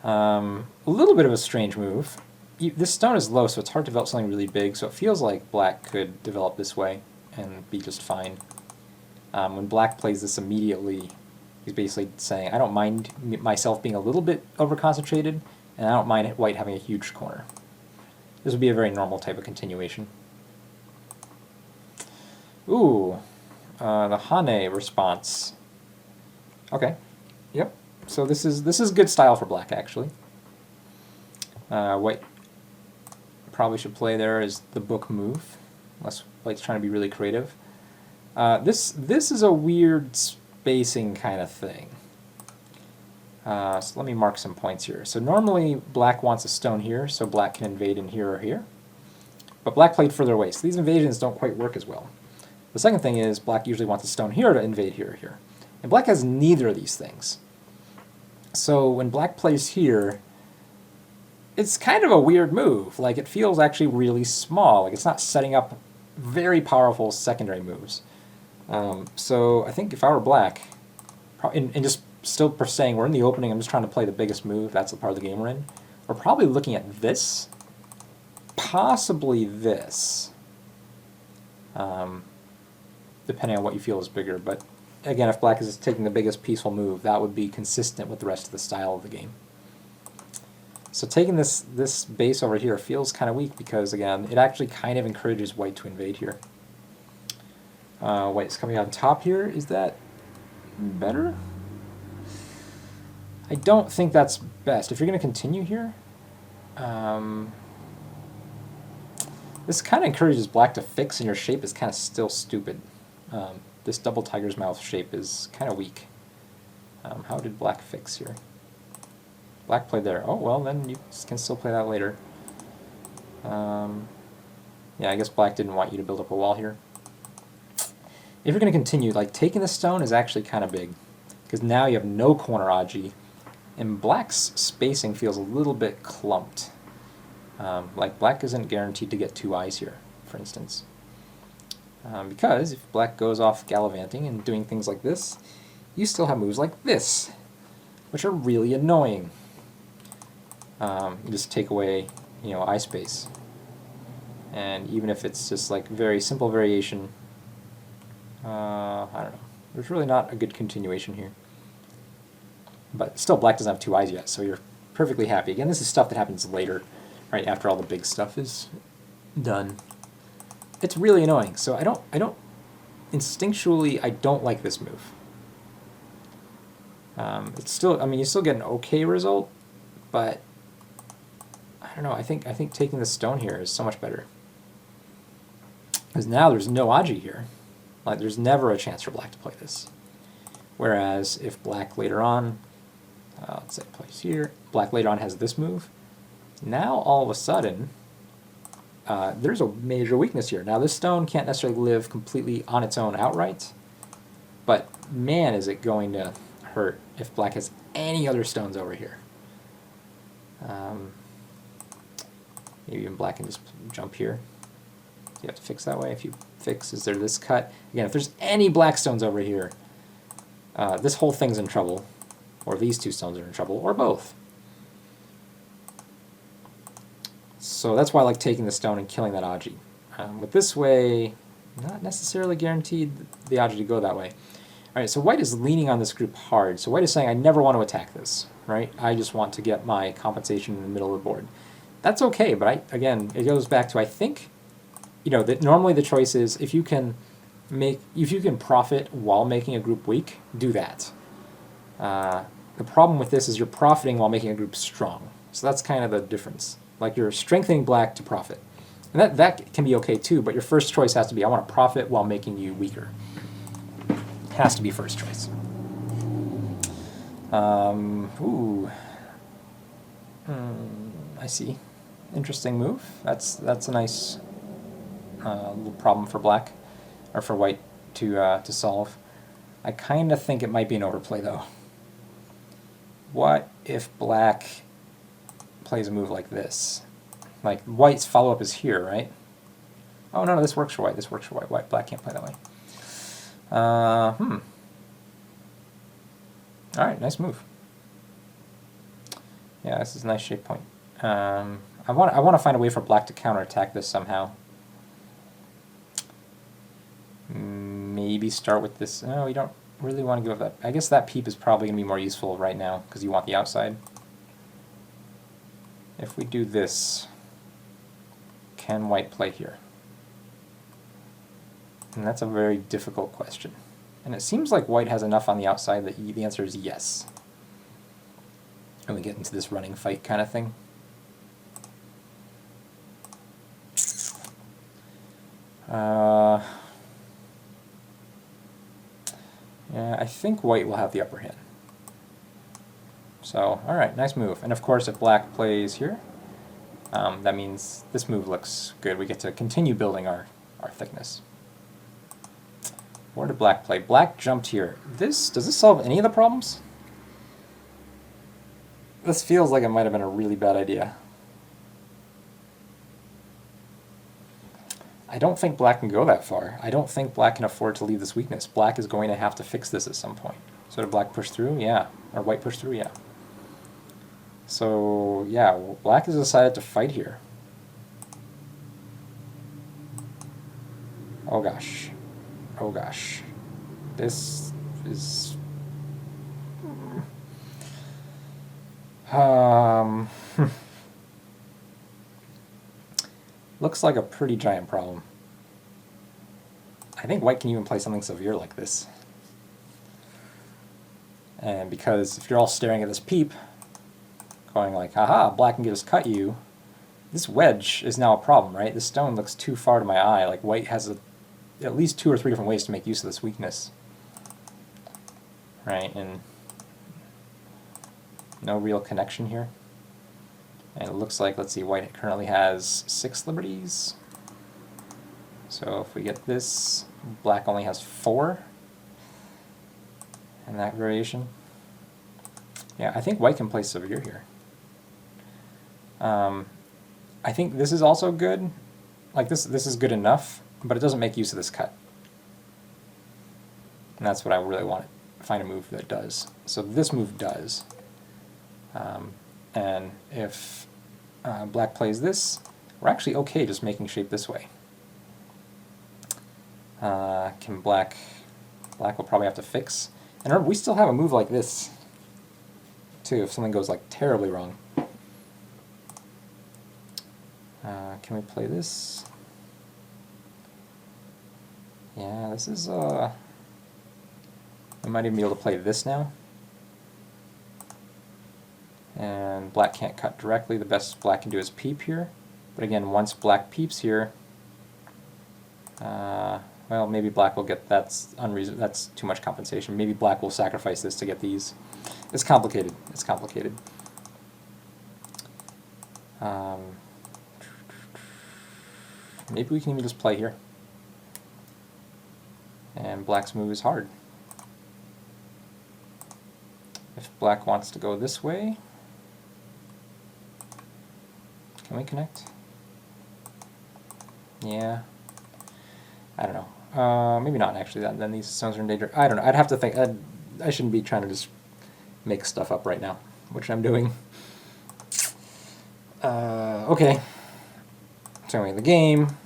A little bit of a strange move. This stone is low, so it's hard to develop something really big, so it feels like black could develop this way and be just fine. When black plays this immediately, he's basically saying, I don't mind myself being a little bit over-concentrated, and I don't mind white having a huge corner. This would be a very normal type of continuation. Ooh, the Hane response. Okay, yep. So this is good style for black, actually. White probably should play there as the book move, unless white's trying to be really creative. This is a weird spacing kind of thing. So let me mark some points here. So normally black wants a stone here, so black can invade in here or here. But black played further away, so these invasions don't quite work as well. The second thing is black usually wants a stone here to invade here or here. And black has neither of these things. So when black plays here, it's kind of a weird move. Like, it feels actually really small. Like, it's not setting up very powerful secondary moves. So I think if I were black, and just still saying we're in the opening, I'm just trying to play the biggest move, that's the part of the game we're in, we're probably looking at this, possibly this, depending on what you feel is bigger. But again, if black is taking the biggest peaceful move, that would be consistent with the rest of the style of the game. So taking this base over here feels kind of weak because, again, it actually kind of encourages white to invade here. White's coming on top here. Is that better? I don't think that's best. If you're going to continue here, this kind of encourages black to fix, and your shape is kind of still stupid. This double tiger's mouth shape is kind of weak. How did black fix here? Black played there. Oh, well, then you can still play that later. Yeah, I guess black didn't want you to build up a wall here. If you're going to continue, like, taking the stone is actually kind of big, because now you have no corner Aji, and black's spacing feels a little bit clumped. Like, black isn't guaranteed to get 2 eyes here, for instance. Because if black goes off gallivanting and doing things like this, you still have moves like this, which are really annoying. You just take away, eye space. And even if it's just like very simple variation, I don't know. There's really not a good continuation here. But still, black doesn't have 2 eyes yet, so you're perfectly happy. Again, this is stuff that happens later, right after all the big stuff is done. It's really annoying. So I don't instinctually, I don't like this move. It's still, I mean, you still get an okay result, but I don't know. I think taking the stone here is so much better. Because now there's no Aji here. Like, there's never a chance for black to play this. Whereas if black later on, let's say plays here, black later on has this move, now all of a sudden, there's a major weakness here. Now this stone can't necessarily live completely on its own outright, but man, is it going to hurt if black has any other stones over here. Maybe even black can just jump here. You have to fix that way. If you fix, is there this cut? Again, if there's any black stones over here, this whole thing's in trouble, or these 2 stones are in trouble, or both. So that's why I like taking the stone and killing that Aji. With this way, not necessarily guaranteed the Aji to go that way. Alright, so white is leaning on this group hard. So white is saying, I never want to attack this, right? I just want to get my compensation in the middle of the board. That's okay, but again, it goes back to, I think, that normally the choice is if you can profit while making a group weak, do that. The problem with this is you're profiting while making a group strong. So that's kind of the difference. Like, you're strengthening black to profit. And that can be okay too, but your first choice has to be, I want to profit while making you weaker. Has to be first choice. Ooh. I see. Interesting move. That's a nice little problem for black, or for white to solve. I kind of think it might be an overplay though. What if black plays a move like this? Like, white's follow-up is here, right? Oh, no, this works for white. This works for white. Black can't play that way. All right, nice move. Yeah, this is a nice shape point. I want to find a way for black to counterattack this somehow. Maybe start with this. No, we don't really want to give up that. I guess that peep is probably going to be more useful right now, because you want the outside. If we do this, can white play here? And that's a very difficult question. And it seems like white has enough on the outside that the answer is yes. And we get into this running fight kind of thing. Yeah, I think white will have the upper hand. So, alright, nice move. And of course, if black plays here, that means this move looks good. We get to continue building our thickness. What did black play? Black jumped here. Does this solve any of the problems? This feels like it might have been a really bad idea. I don't think black can go that far. I don't think black can afford to leave this weakness. Black is going to have to fix this at some point. So did black push through? Yeah. Or white push through? Yeah. So, yeah, black has decided to fight here. Oh gosh. Oh gosh. This is... looks like a pretty giant problem. I think white can even play something severe like this. And because if you're all staring at this peep, going like, haha, black can just cut you, this wedge is now a problem, right? This stone looks too far to my eye. Like, white has at least 2 or 3 different ways to make use of this weakness. Right, and no real connection here. And it looks like, let's see, white currently has 6 liberties. So if we get this, black only has 4 in that variation. Yeah, I think white can play severe here. I think this is also good. Like, this is good enough, but it doesn't make use of this cut. And that's what I really want to find a move that does. So this move does. And if black plays this, we're actually okay just making shape this way. Can black will probably have to fix. And remember, we still have a move like this, too, if something goes like terribly wrong. Can we play this? Yeah, this is, we might even be able to play this now. And black can't cut directly. The best black can do is peep here. But again, once black peeps here, well, maybe black will get, that's too much compensation. Maybe black will sacrifice this to get these. It's complicated. It's complicated. Maybe we can even just play here. And black's move is hard. If black wants to go this way, can we connect? Yeah. I don't know. Maybe not actually. Then these stones are in danger. I don't know. I'd have to think. I shouldn't be trying to just make stuff up right now, which I'm doing. Okay. So anyway, the game.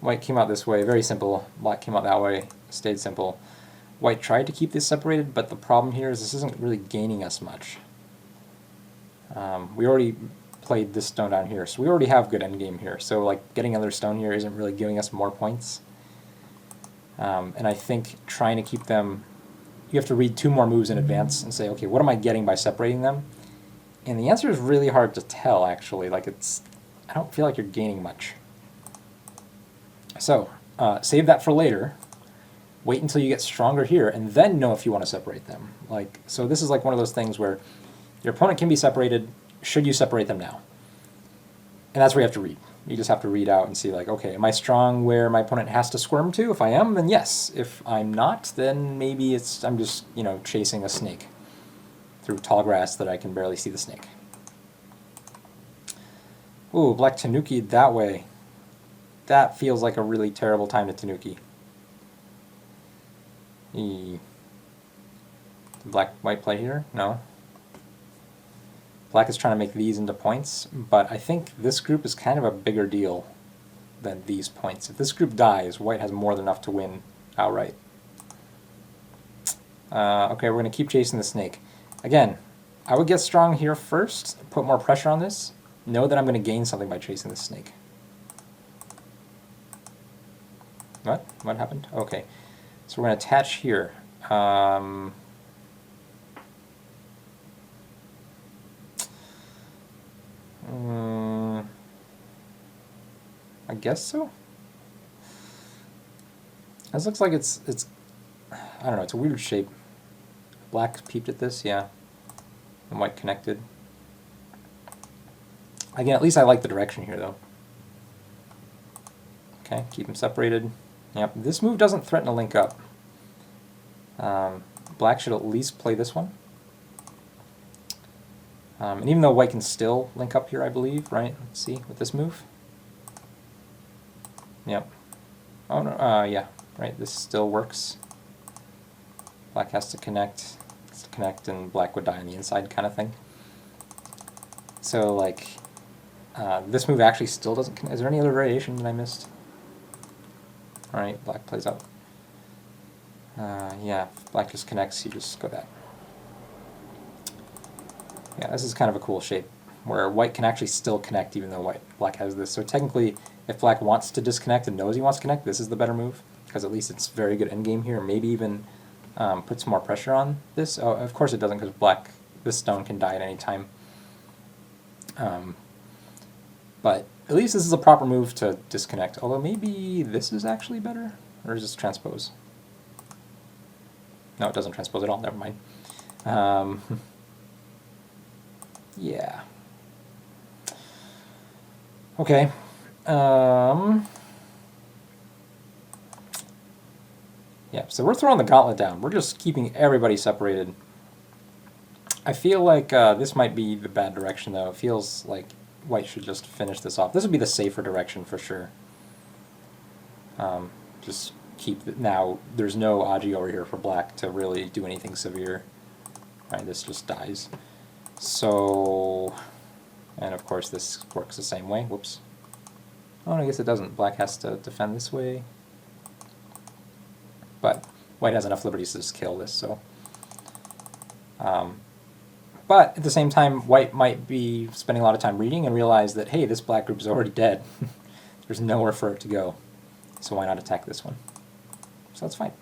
White came out this way, very simple. Black came out that way, stayed simple. White tried to keep this separated, but the problem here is this isn't really gaining us much. We already played this stone down here, so we already have good endgame here. So like getting another stone here isn't really giving us more points. And I think trying to keep them, you have to read 2 more moves in advance and say, okay, what am I getting by separating them? And the answer is really hard to tell, actually. Like, I don't feel like you're gaining much. So save that for later. Wait until you get stronger here, and then know if you want to separate them. Like, so this is like one of those things where your opponent can be separated. Should you separate them now? And that's where you have to read. You just have to read out and see, like, okay, am I strong where my opponent has to squirm to? If I am, then yes. If I'm not, then maybe I'm just, you know, chasing a snake through tall grass that I can barely see the snake. Ooh, black Tanuki that way. That feels like a really terrible time to Tanuki. Black-white play here? No. Black is trying to make these into points, but I think this group is kind of a bigger deal than these points. If this group dies, white has more than enough to win outright. Okay, we're going to keep chasing the snake. Again, I would get strong here first, put more pressure on this, know that I'm going to gain something by chasing this snake. What? What happened? Okay. So we're going to attach here. I guess so. This looks like it's I don't know, it's a weird shape. Black peeped at this, yeah. And white connected. Again, at least I like the direction here though. Okay, keep them separated. Yep, this move doesn't threaten to link up. Black should at least play this one. And even though white can still link up here, I believe, right? Let's see, with this move. Yep. Oh, no, yeah, right, this still works. Black has to connect, and black would die on the inside kind of thing. So, like, this move actually still doesn't connect. Is there any other variation that I missed? Alright, black plays out. Yeah, if black just connects, you just go that. Yeah, this is kind of a cool shape, where white can actually still connect even though black has this. So technically, if black wants to disconnect and knows he wants to connect, this is the better move, because at least it's very good endgame here, maybe even puts more pressure on this. Oh, of course it doesn't, because black, this stone can die at any time. But at least this is a proper move to disconnect, although maybe this is actually better? Or is this transpose? No, it doesn't transpose at all, never mind. Yeah. Okay. Yeah, so we're throwing the gauntlet down. We're just keeping everybody separated. I feel like this might be the bad direction, though. It feels like white should just finish this off. This would be the safer direction for sure. Just keep now. There's no Aji over here for black to really do anything severe. Right, this just dies. So, and of course this works the same way. Whoops. Oh, I guess it doesn't. Black has to defend this way. But white has enough liberties to just kill this, so. But at the same time, white might be spending a lot of time reading and realize that, hey, this black group is already dead. There's nowhere for it to go. So why not attack this one? So that's fine.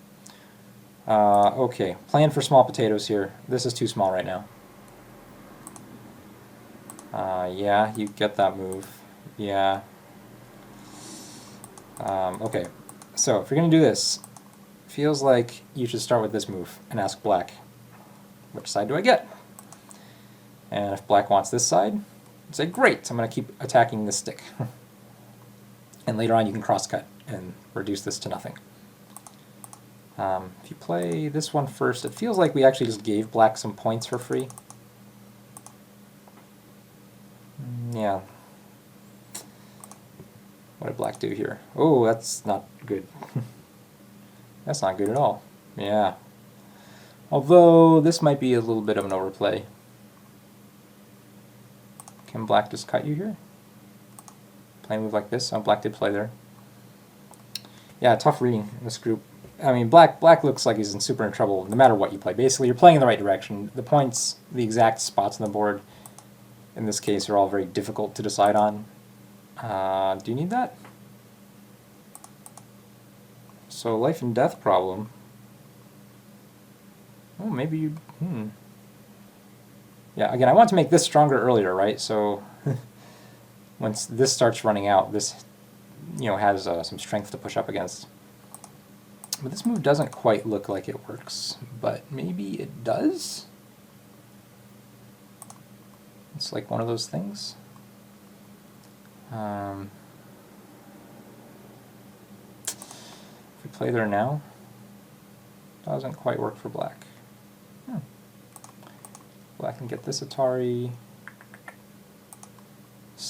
Okay, plan for small potatoes here. This is too small right now. Yeah, you get that move. Yeah. Okay, so if you're going to do this, feels like you should start with this move and ask black, which side do I get? And if black wants this side, say, great, I'm going to keep attacking this stick. And later on you can crosscut and reduce this to nothing. If you play this one first, it feels like we actually just gave black some points for free. Yeah. What did black do here? Oh, that's not good. That's not good at all. Yeah. Although, this might be a little bit of an overplay. Can black just cut you here? Play a move like this? Oh, black did play there. Yeah, tough reading in this group. I mean, black looks like he's in super in trouble no matter what you play. Basically, you're playing in the right direction. The points, the exact spots on the board, in this case, are all very difficult to decide on. Do you need that? So, life and death problem. Oh, maybe you... Yeah, again, I want to make this stronger earlier, right? So, once this starts running out, this you know, has some strength to push up against. But this move doesn't quite look like it works, but maybe it does? It's like one of those things. If we play there now, doesn't quite work for black. Black can get this Atari.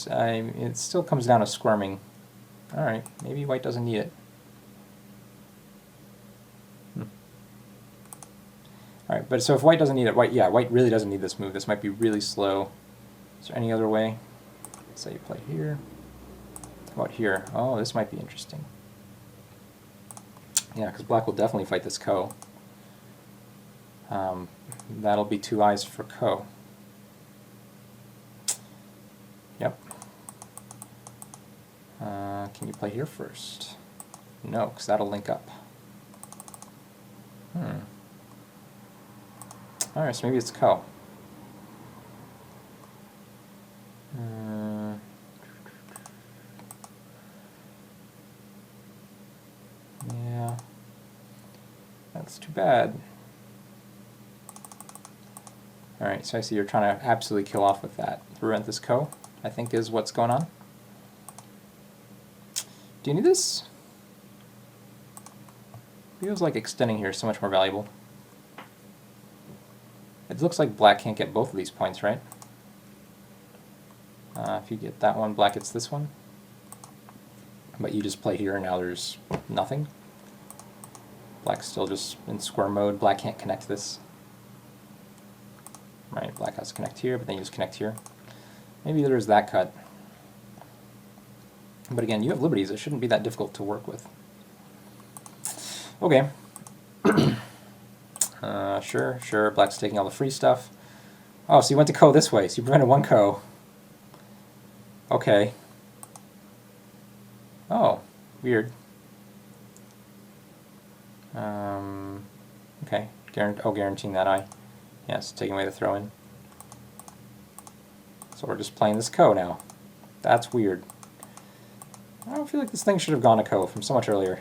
It still comes down to squirming. Alright, maybe white doesn't need it. Alright, but so if white doesn't need it, white really doesn't need this move. This might be really slow. Is there any other way? Let's say you play here. How about here? Oh, this might be interesting. Yeah, because black will definitely fight this ko. That'll be 2 eyes for ko. Yep. Can you play here first? No, because that'll link up. Alright, so maybe it's ko. Yeah. That's too bad. Alright, so I see you're trying to absolutely kill off with that. Prevent this ko, I think, is what's going on. Do you need this? Feels like extending here is so much more valuable. It looks like black can't get both of these points, right? If you get that one, black gets this one. But you just play here and now there's nothing. Black's still just in square mode. Black can't connect this. Right, black has to connect here, but then you just connect here. Maybe there's that cut. But again, you have liberties. It shouldn't be that difficult to work with. Okay. Sure. Black's taking all the free stuff. Oh, so you went to ko this way. So you prevented 1 ko. Okay. Oh, weird. Okay. Guaranteeing that eye. Yes, taking away the throw-in. So we're just playing this ko now. That's weird. I don't feel like this thing should have gone to ko from so much earlier.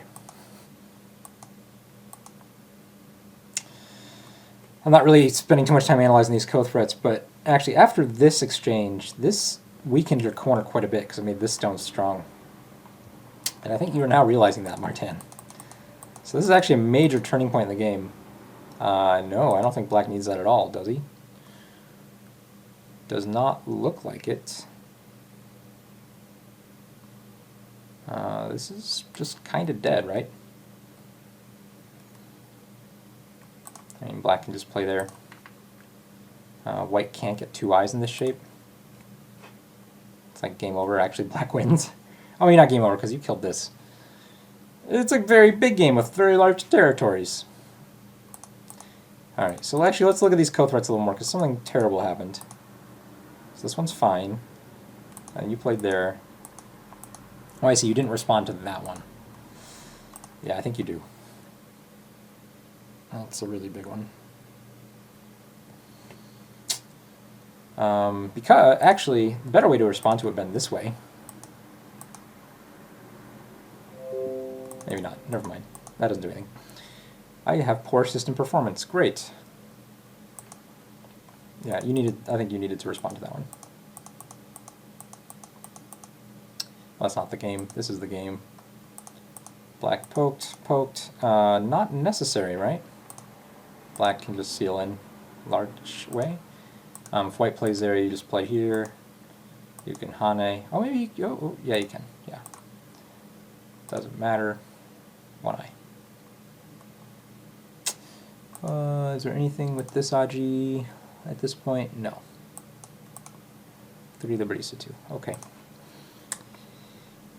I'm not really spending too much time analyzing these ko threats, but actually after this exchange, this weakened your corner quite a bit because it made this stone strong. And I think you are now realizing that, Martin. So this is actually a major turning point in the game. No, I don't think black needs that at all, does he? Does not look like it. This is just kind of dead, right? I mean, black can just play there. White can't get 2 eyes in this shape. It's like game over. Actually, black wins. Oh, you're not game over because you killed this. It's a very big game with very large territories. Alright, so actually let's look at these ko threats a little more because something terrible happened. So this one's fine. And you played there. Oh, I see, you didn't respond to that one. Yeah, I think you do. That's a really big one. Because, actually, the better way to respond to it would have been this way. Maybe not. Never mind. That doesn't do anything. I have poor system performance. Great. Yeah, I think you needed to respond to that one. Well, that's not the game. This is the game. Black poked. Not necessary, right? Black can just seal in large way. If white plays there, you just play here. You can hane. Oh, maybe you, yeah, you can. Yeah. Doesn't matter. 1 eye. Is there anything with this Aji at this point? No. 3 liberties to 2. Okay.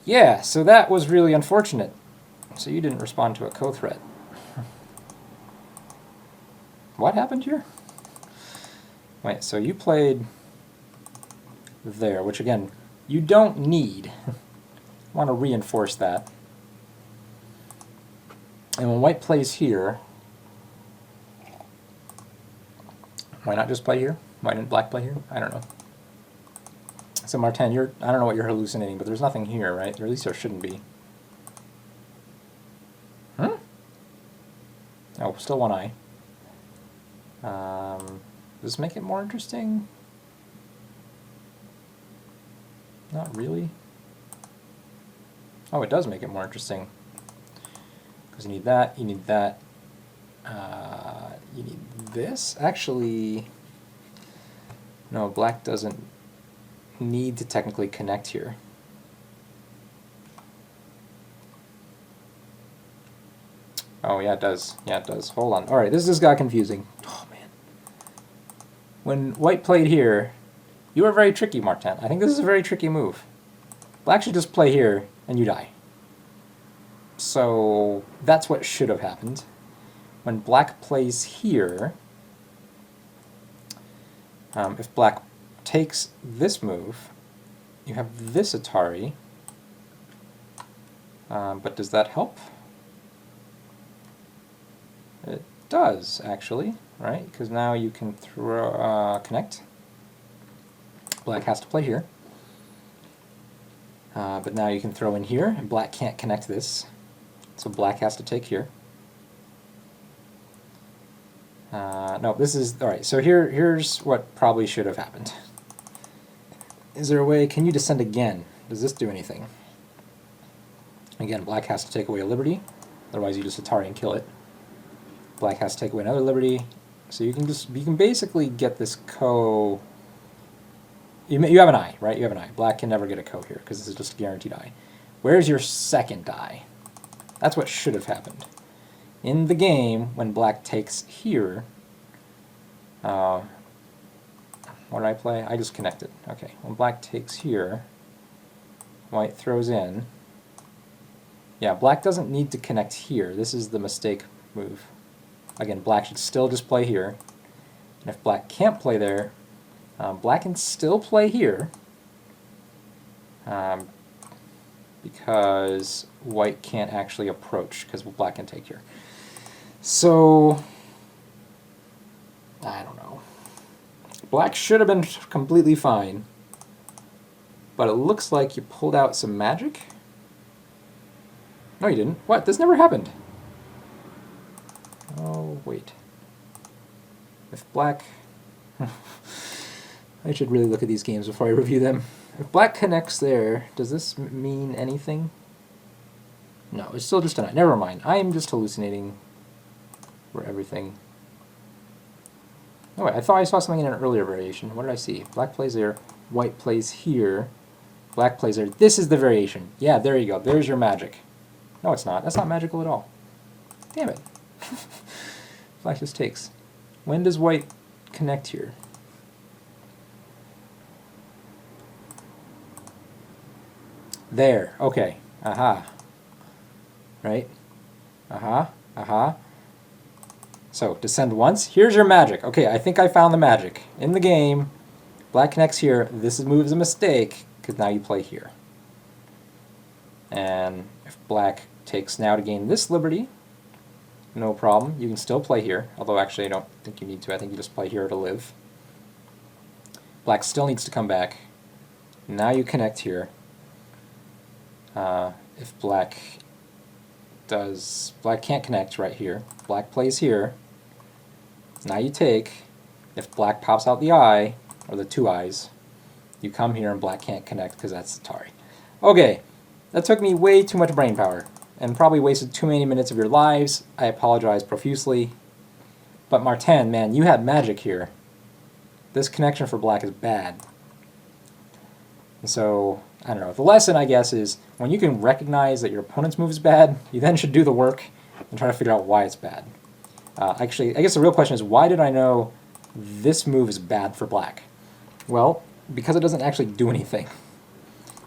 Yeah, so that was really unfortunate. So you didn't respond to a ko threat. What happened here? Wait, so you played there, which again, you don't need. I want to reinforce that. And when white plays here, why not just play here? Why didn't black play here? I don't know. So Martin, I don't know what you're hallucinating, but there's nothing here, right? Or at least there shouldn't be. Hmm? Oh, still one eye. Does this make it more interesting? Not really. Oh, it does make it more interesting. Because you need that, you need that. You need this. Actually, no, black doesn't need to technically connect here. Oh, yeah, it does. Yeah, it does. Hold on. All right, this just got confusing. Oh, man. When white played here, you were very tricky, Martin. I think this is a very tricky move. Black should just play here, and you die. So that's what should have happened. When black plays here, if black takes this move, you have this Atari. But does that help? It does, actually, right? Because now you can connect. Black has to play here. But now you can throw in here, and black can't connect this. So black has to take here. No, this is... Alright, so here's what probably should have happened. Is there a way... Can you descend again? Does this do anything? Again, black has to take away a liberty. Otherwise you just Atari and kill it. Black has to take away another liberty. So you can basically get this ko... You have an eye, right? You have an eye. Black can never get a ko here, because this is just a guaranteed eye. Where's your second die? That's what should have happened. In the game, when black takes here, what did I play? I just connected. Okay, when black takes here, white throws in. Yeah, black doesn't need to connect here. This is the mistake move. Again, black should still just play here. And if black can't play there, black can still play here. Because white can't actually approach, because black can take here. So, I don't know. Black should have been completely fine, but it looks like you pulled out some magic. No, you didn't. What? This never happened. Oh, wait. If black... I should really look at these games before I review them. If black connects there, does this mean anything? No, it's still just an eye. Never mind. I am just hallucinating for everything. Oh wait, I thought I saw something in an earlier variation. What did I see? Black plays there, white plays here, black plays there. This is the variation. Yeah, there you go. There's your magic. No, it's not. That's not magical at all. Damn it. Black just takes. When does white connect here? There. Okay. Aha. Right? Aha. Aha. So, descend once. Here's your magic. Okay, I think I found the magic. In the game, black connects here. This move is a mistake, because now you play here. And if black takes now to gain this liberty, no problem. You can still play here, although actually I don't think you need to. I think you just play here to live. Black still needs to come back. Now you connect here. If black can't connect right here. Black plays here. Now you take. If black pops out the eye, or the two eyes, you come here and black can't connect because that's Atari. Okay, that took me way too much brain power and probably wasted too many minutes of your lives. I apologize profusely. But Martin, man, you had magic here. This connection for black is bad. And so, I don't know. The lesson, I guess, is when you can recognize that your opponent's move is bad, you then should do the work and try to figure out why it's bad. Actually, I guess the real question is, why did I know this move is bad for black? Well, because it doesn't actually do anything.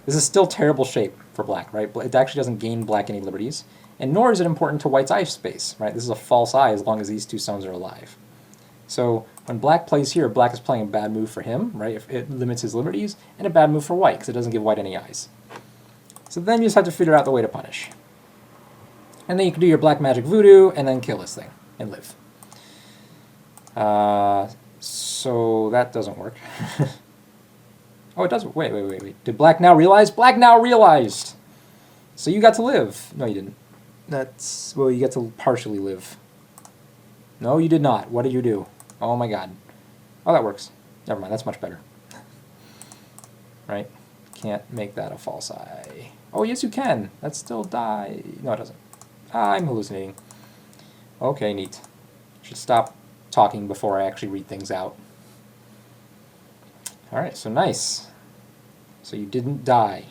This is still terrible shape for black, right? It actually doesn't gain black any liberties, and nor is it important to white's eye space, right? This is a false eye as long as these two stones are alive. So when black plays here, black is playing a bad move for him, right? If it limits his liberties, and a bad move for white because it doesn't give white any eyes. So then you just have to figure out the way to punish. And then you can do your black magic voodoo and then kill this thing and live. So that doesn't work. Oh, it does. Wait. Did black now realize? Black now realized! So you got to live. No, you didn't. That's... Well, you get to partially live. No, you did not. What did you do? Oh my god. Oh, that works. Never mind, that's much better. Right? Can't make that a false eye. Oh, yes you can. That's still die. No, it doesn't. I'm hallucinating. Okay, neat. Should stop talking before I actually read things out. Alright, so nice. So you didn't die.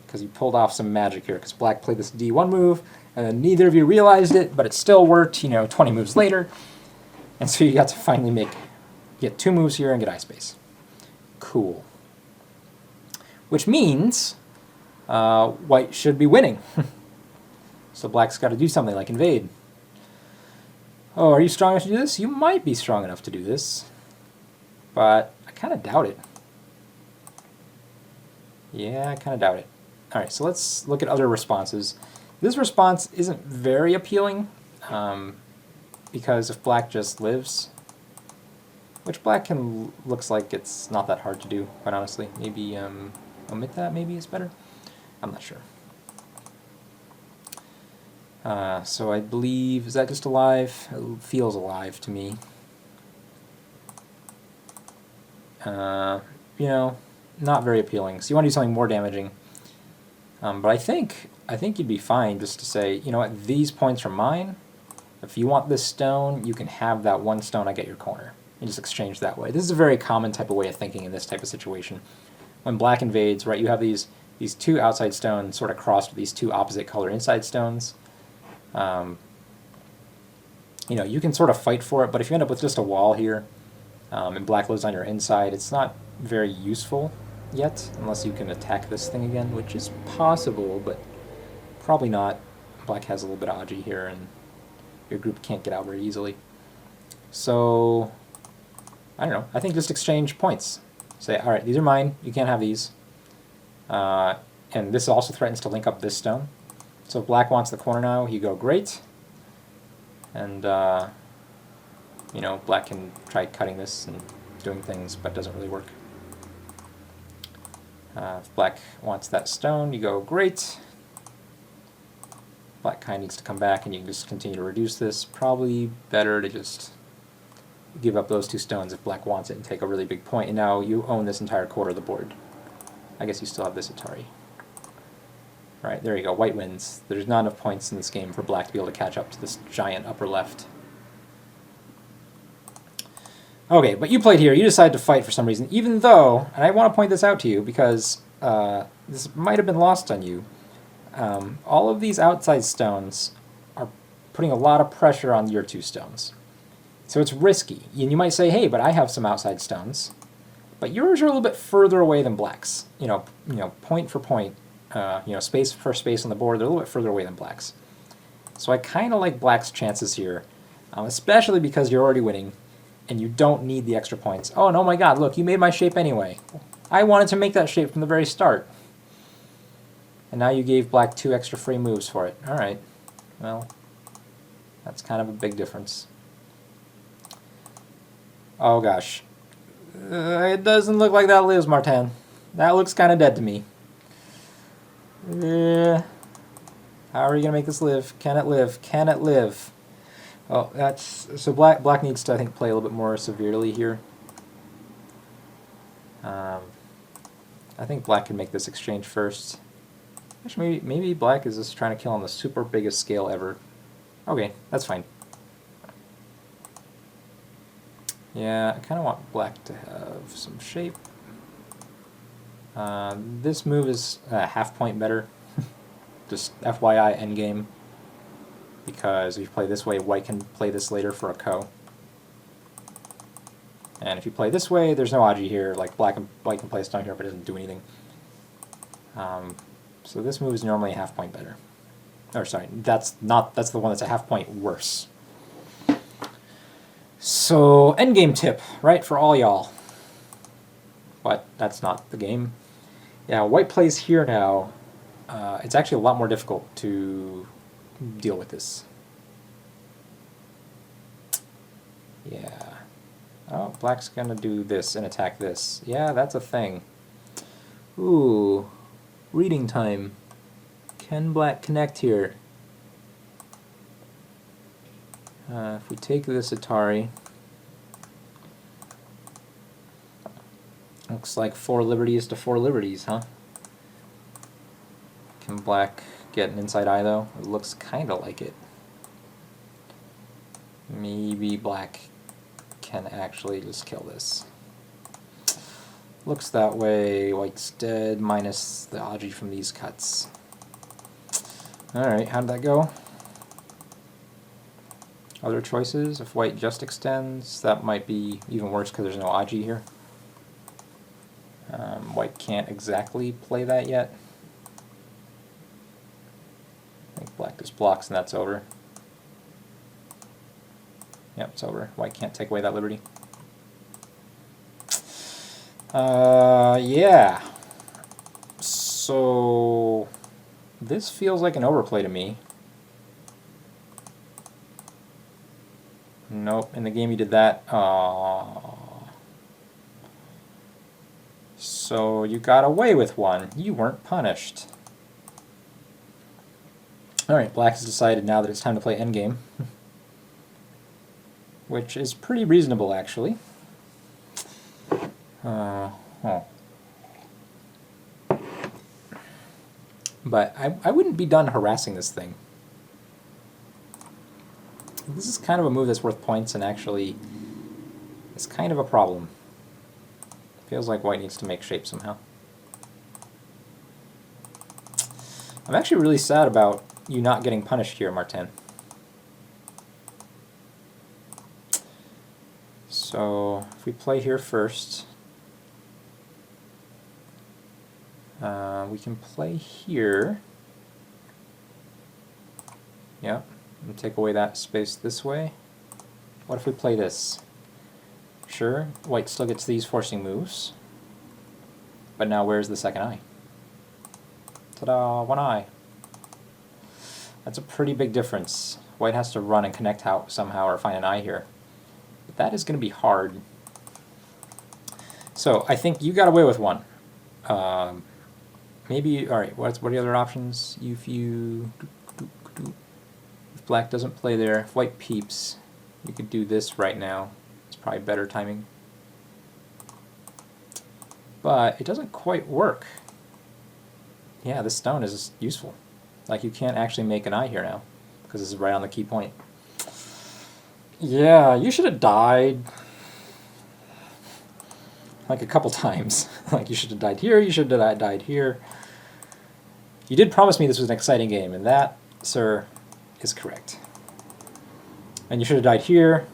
Because you pulled off some magic here, because black played this D1 move, and then neither of you realized it, but it still worked, 20 moves later. And so you got to finally get 2 moves here and get eye space. Cool. Which means white should be winning. So black's got to do something like invade. Oh, are you strong enough to do this? You might be strong enough to do this. But I kind of doubt it. Yeah, I kind of doubt it. Alright, so let's look at other responses. This response isn't very appealing, because if black just lives, which black looks like it's not that hard to do, quite honestly. Maybe omit that, maybe is better? I'm not sure. So I believe, is that just alive? It feels alive to me. Not very appealing. So you want to do something more damaging. But I think you'd be fine just to say, you know what, these points are mine. If you want this stone, you can have that 1 stone I get your corner. You just exchange that way. This is a very common type of way of thinking in this type of situation. When black invades, right, you have these 2 outside stones sort of crossed with these 2 opposite color inside stones. You can sort of fight for it, but if you end up with just a wall here, and black lives on your inside, it's not very useful yet, unless you can attack this thing again, which is possible, but probably not. Black has a little bit of Aji here, and your group can't get out very easily. So, I don't know. I think just exchange points. Say, alright, these are mine, you can't have these. And this also threatens to link up this stone. So if black wants the corner now, you go, great. And, black can try cutting this and doing things, but it doesn't really work. If black wants that stone, you go, great. Black kind of needs to come back, and you can just continue to reduce this. Probably better to just give up those 2 stones if black wants it and take a really big point. And now you own this entire quarter of the board. I guess you still have this Atari. Right, there you go. White wins. There's not enough points in this game for black to be able to catch up to this giant upper left. Okay, but you played here. You decided to fight for some reason, even though, and I want to point this out to you because this might have been lost on you, all of these outside stones are putting a lot of pressure on your 2 stones. So it's risky. And you might say, hey, but I have some outside stones. But yours are a little bit further away than black's. Point for point, space for space on the board, they're a little bit further away than black's. So I kind of like black's chances here, especially because you're already winning. And you don't need the extra points. Oh, and oh my god, look, you made my shape anyway. I wanted to make that shape from the very start. And now you gave black 2 extra free moves for it. Alright. Well, that's kind of a big difference. Oh gosh. It doesn't look like that lives, Martin. That looks kind of dead to me. How are you going to make this live? Can it live? Can it live? Oh, so black needs to, I think, play a little bit more severely here. I think black can make this exchange first. Actually, maybe black is just trying to kill on the super biggest scale ever. Okay, that's fine. Yeah, I kind of want black to have some shape. This move is a half point better. Just FYI endgame. Because if you play this way, white can play this later for a ko. And if you play this way, there's no Aji here. Like white can play a stone here, but it doesn't do anything. So this move is normally a half point better. Or sorry, that's the one that's a half point worse. So endgame tip, right, for all y'all. But that's not the game. Yeah, white plays here now. It's actually a lot more difficult to deal with this. Yeah. Oh, black's gonna do this and attack this. Yeah, that's a thing. Ooh, reading time. Can black connect here? If we take this Atari, looks like 4 liberties to 4 liberties, huh? Can black get an inside eye though? It looks kinda like it. Maybe black can actually just kill this. Looks that way. White's dead, minus the Aji from these cuts. Alright, how'd that go? Other choices? If white just extends, that might be even worse because there's no Aji here. White can't exactly play that yet. I think black just blocks and that's over. Yep, it's over. White can't take away that liberty. Yeah. So this feels like an overplay to me. Nope, in the game you did that. So you got away with one. You weren't punished. Alright, black has decided now that it's time to play endgame. Which is pretty reasonable, actually. But I wouldn't be done harassing this thing. This is kind of a move that's worth points and actually it's kind of a problem. Feels like white needs to make shape somehow. I'm actually really sad about you not getting punished here, Martin. So if we play here first, we can play here. Yep, and take away that space this way. What if we play this? Sure, white still gets these forcing moves, but now where's the second eye? Ta-da, one eye. That's a pretty big difference. White has to run and connect out somehow or find an eye here. But that is going to be hard. So I think you got away with one. Maybe, alright, what are the other options? If black doesn't play there, if white peeps, you could do this right now. It's probably better timing. But it doesn't quite work. Yeah, this stone is useful. Like, you can't actually make an eye here now, because this is right on the key point. Yeah, you should have died. Like, a couple times. Like, you should have died here, you should have died here. You did promise me this was an exciting game, and that, sir, is correct. And you should have died here.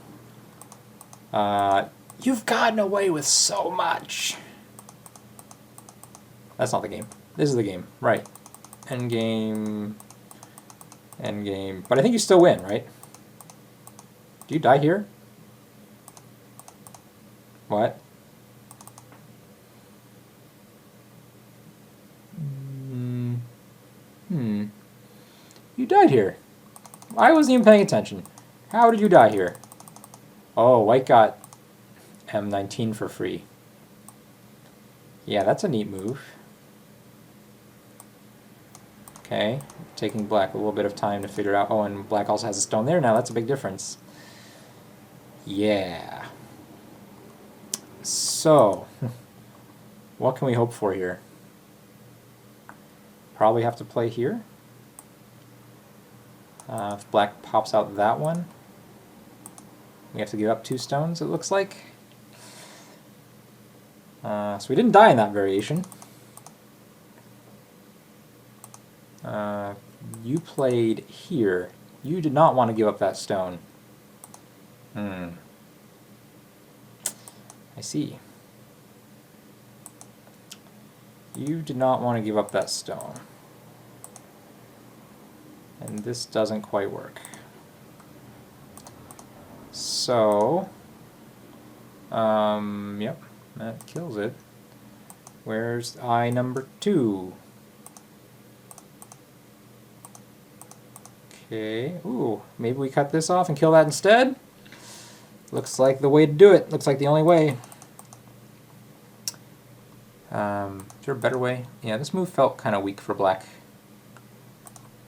You've gotten away with so much. That's not the game. This is the game, right. Endgame. Endgame. But I think you still win, right? Do you die here? What? You died here. I wasn't even paying attention. How did you die here? Oh, white got M19 for free. Yeah, that's a neat move. Okay, taking black a little bit of time to figure out. Oh, and black also has a stone there now. That's a big difference. Yeah. So, what can we hope for here? Probably have to play here. If black pops out that one, we have to give up 2 stones, it looks like. So we didn't die in that variation. You played here. You did not want to give up that stone. I see. You did not want to give up that stone. And this doesn't quite work. So, yep, that kills it. Where's eye number 2? Okay, ooh, maybe we cut this off and kill that instead? Looks like the way to do it. Looks like the only way. Is there a better way? Yeah, this move felt kind of weak for black.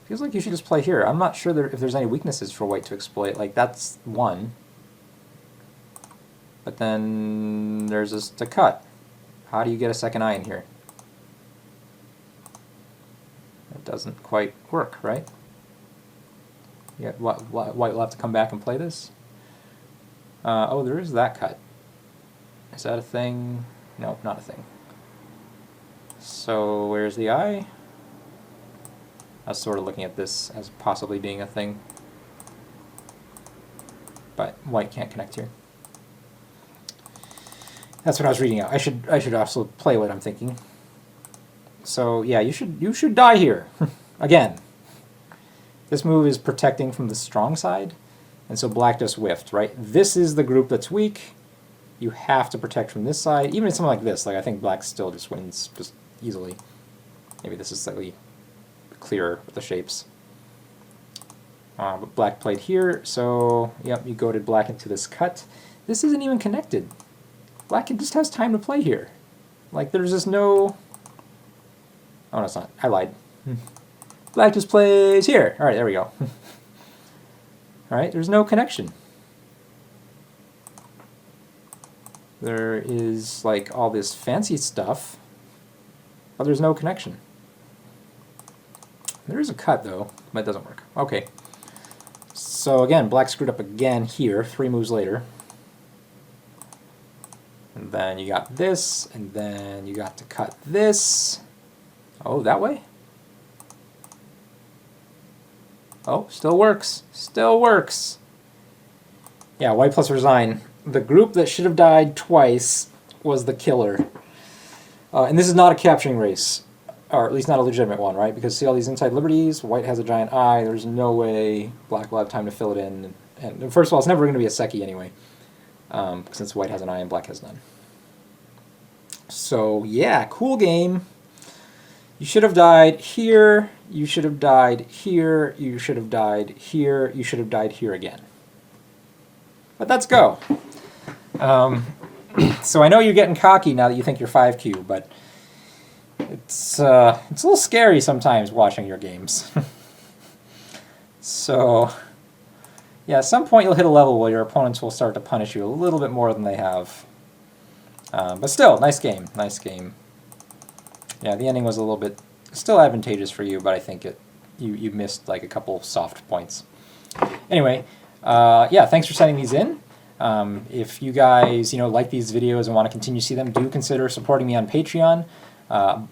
Feels like you should just play here. I'm not sure if there's any weaknesses for white to exploit. Like, that's one. But then there's this to cut. How do you get a second eye in here? It doesn't quite work, right? Yeah, white will have to come back and play this. Oh, there is that cut. Is that a thing? No, not a thing. So where's the eye? I was sort of looking at this as possibly being a thing. But white can't connect here. That's what I was reading out. I should also play what I'm thinking. So yeah, you should die here. Again. This move is protecting from the strong side, and so black just whiffed, right? This is the group that's weak. You have to protect from this side. Even in something like this, like I think black still just wins just easily. Maybe this is slightly clearer with the shapes. But black played here, so yep, you goaded black into this cut. This isn't even connected. Black just has time to play here. Like there's just no... Oh no, it's not. I lied. Black just plays here. Alright, there we go. Alright, there's no connection. There is like all this fancy stuff, but there's no connection. There is a cut though, but it doesn't work. Okay. So again, black screwed up again here, 3 moves later. And then you got this, and then you got to cut this. Oh, that way? Oh, still works. Still works. Yeah, white plus resign. The group that should have died twice was the killer. And this is not a capturing race. Or at least not a legitimate one, right? Because see all these inside liberties? White has a giant eye. There's no way black will have time to fill it in. And first of all, it's never going to be a Seki anyway. Since white has an eye and black has none. So, yeah, cool game. You should have died here, you should have died here, you should have died here, you should have died here again. But let's go. So I know you're getting cocky now that you think you're 5Q, but it's a little scary sometimes watching your games. So, yeah, at some point you'll hit a level where your opponents will start to punish you a little bit more than they have. But still, nice game, nice game. Yeah, the ending was a little bit still advantageous for you, but I think you missed like a couple soft points. Anyway, yeah, thanks for sending these in. If you guys like these videos and want to continue to see them, do consider supporting me on Patreon.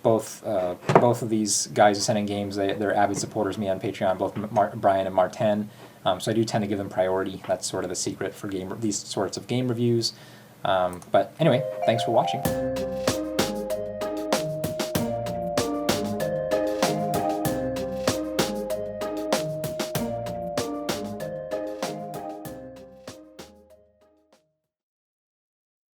Both of these guys who send in games, they're avid supporters of me on Patreon, both Brian and Martin. So I do tend to give them priority. That's sort of the secret for these sorts of game reviews. But anyway, thanks for watching.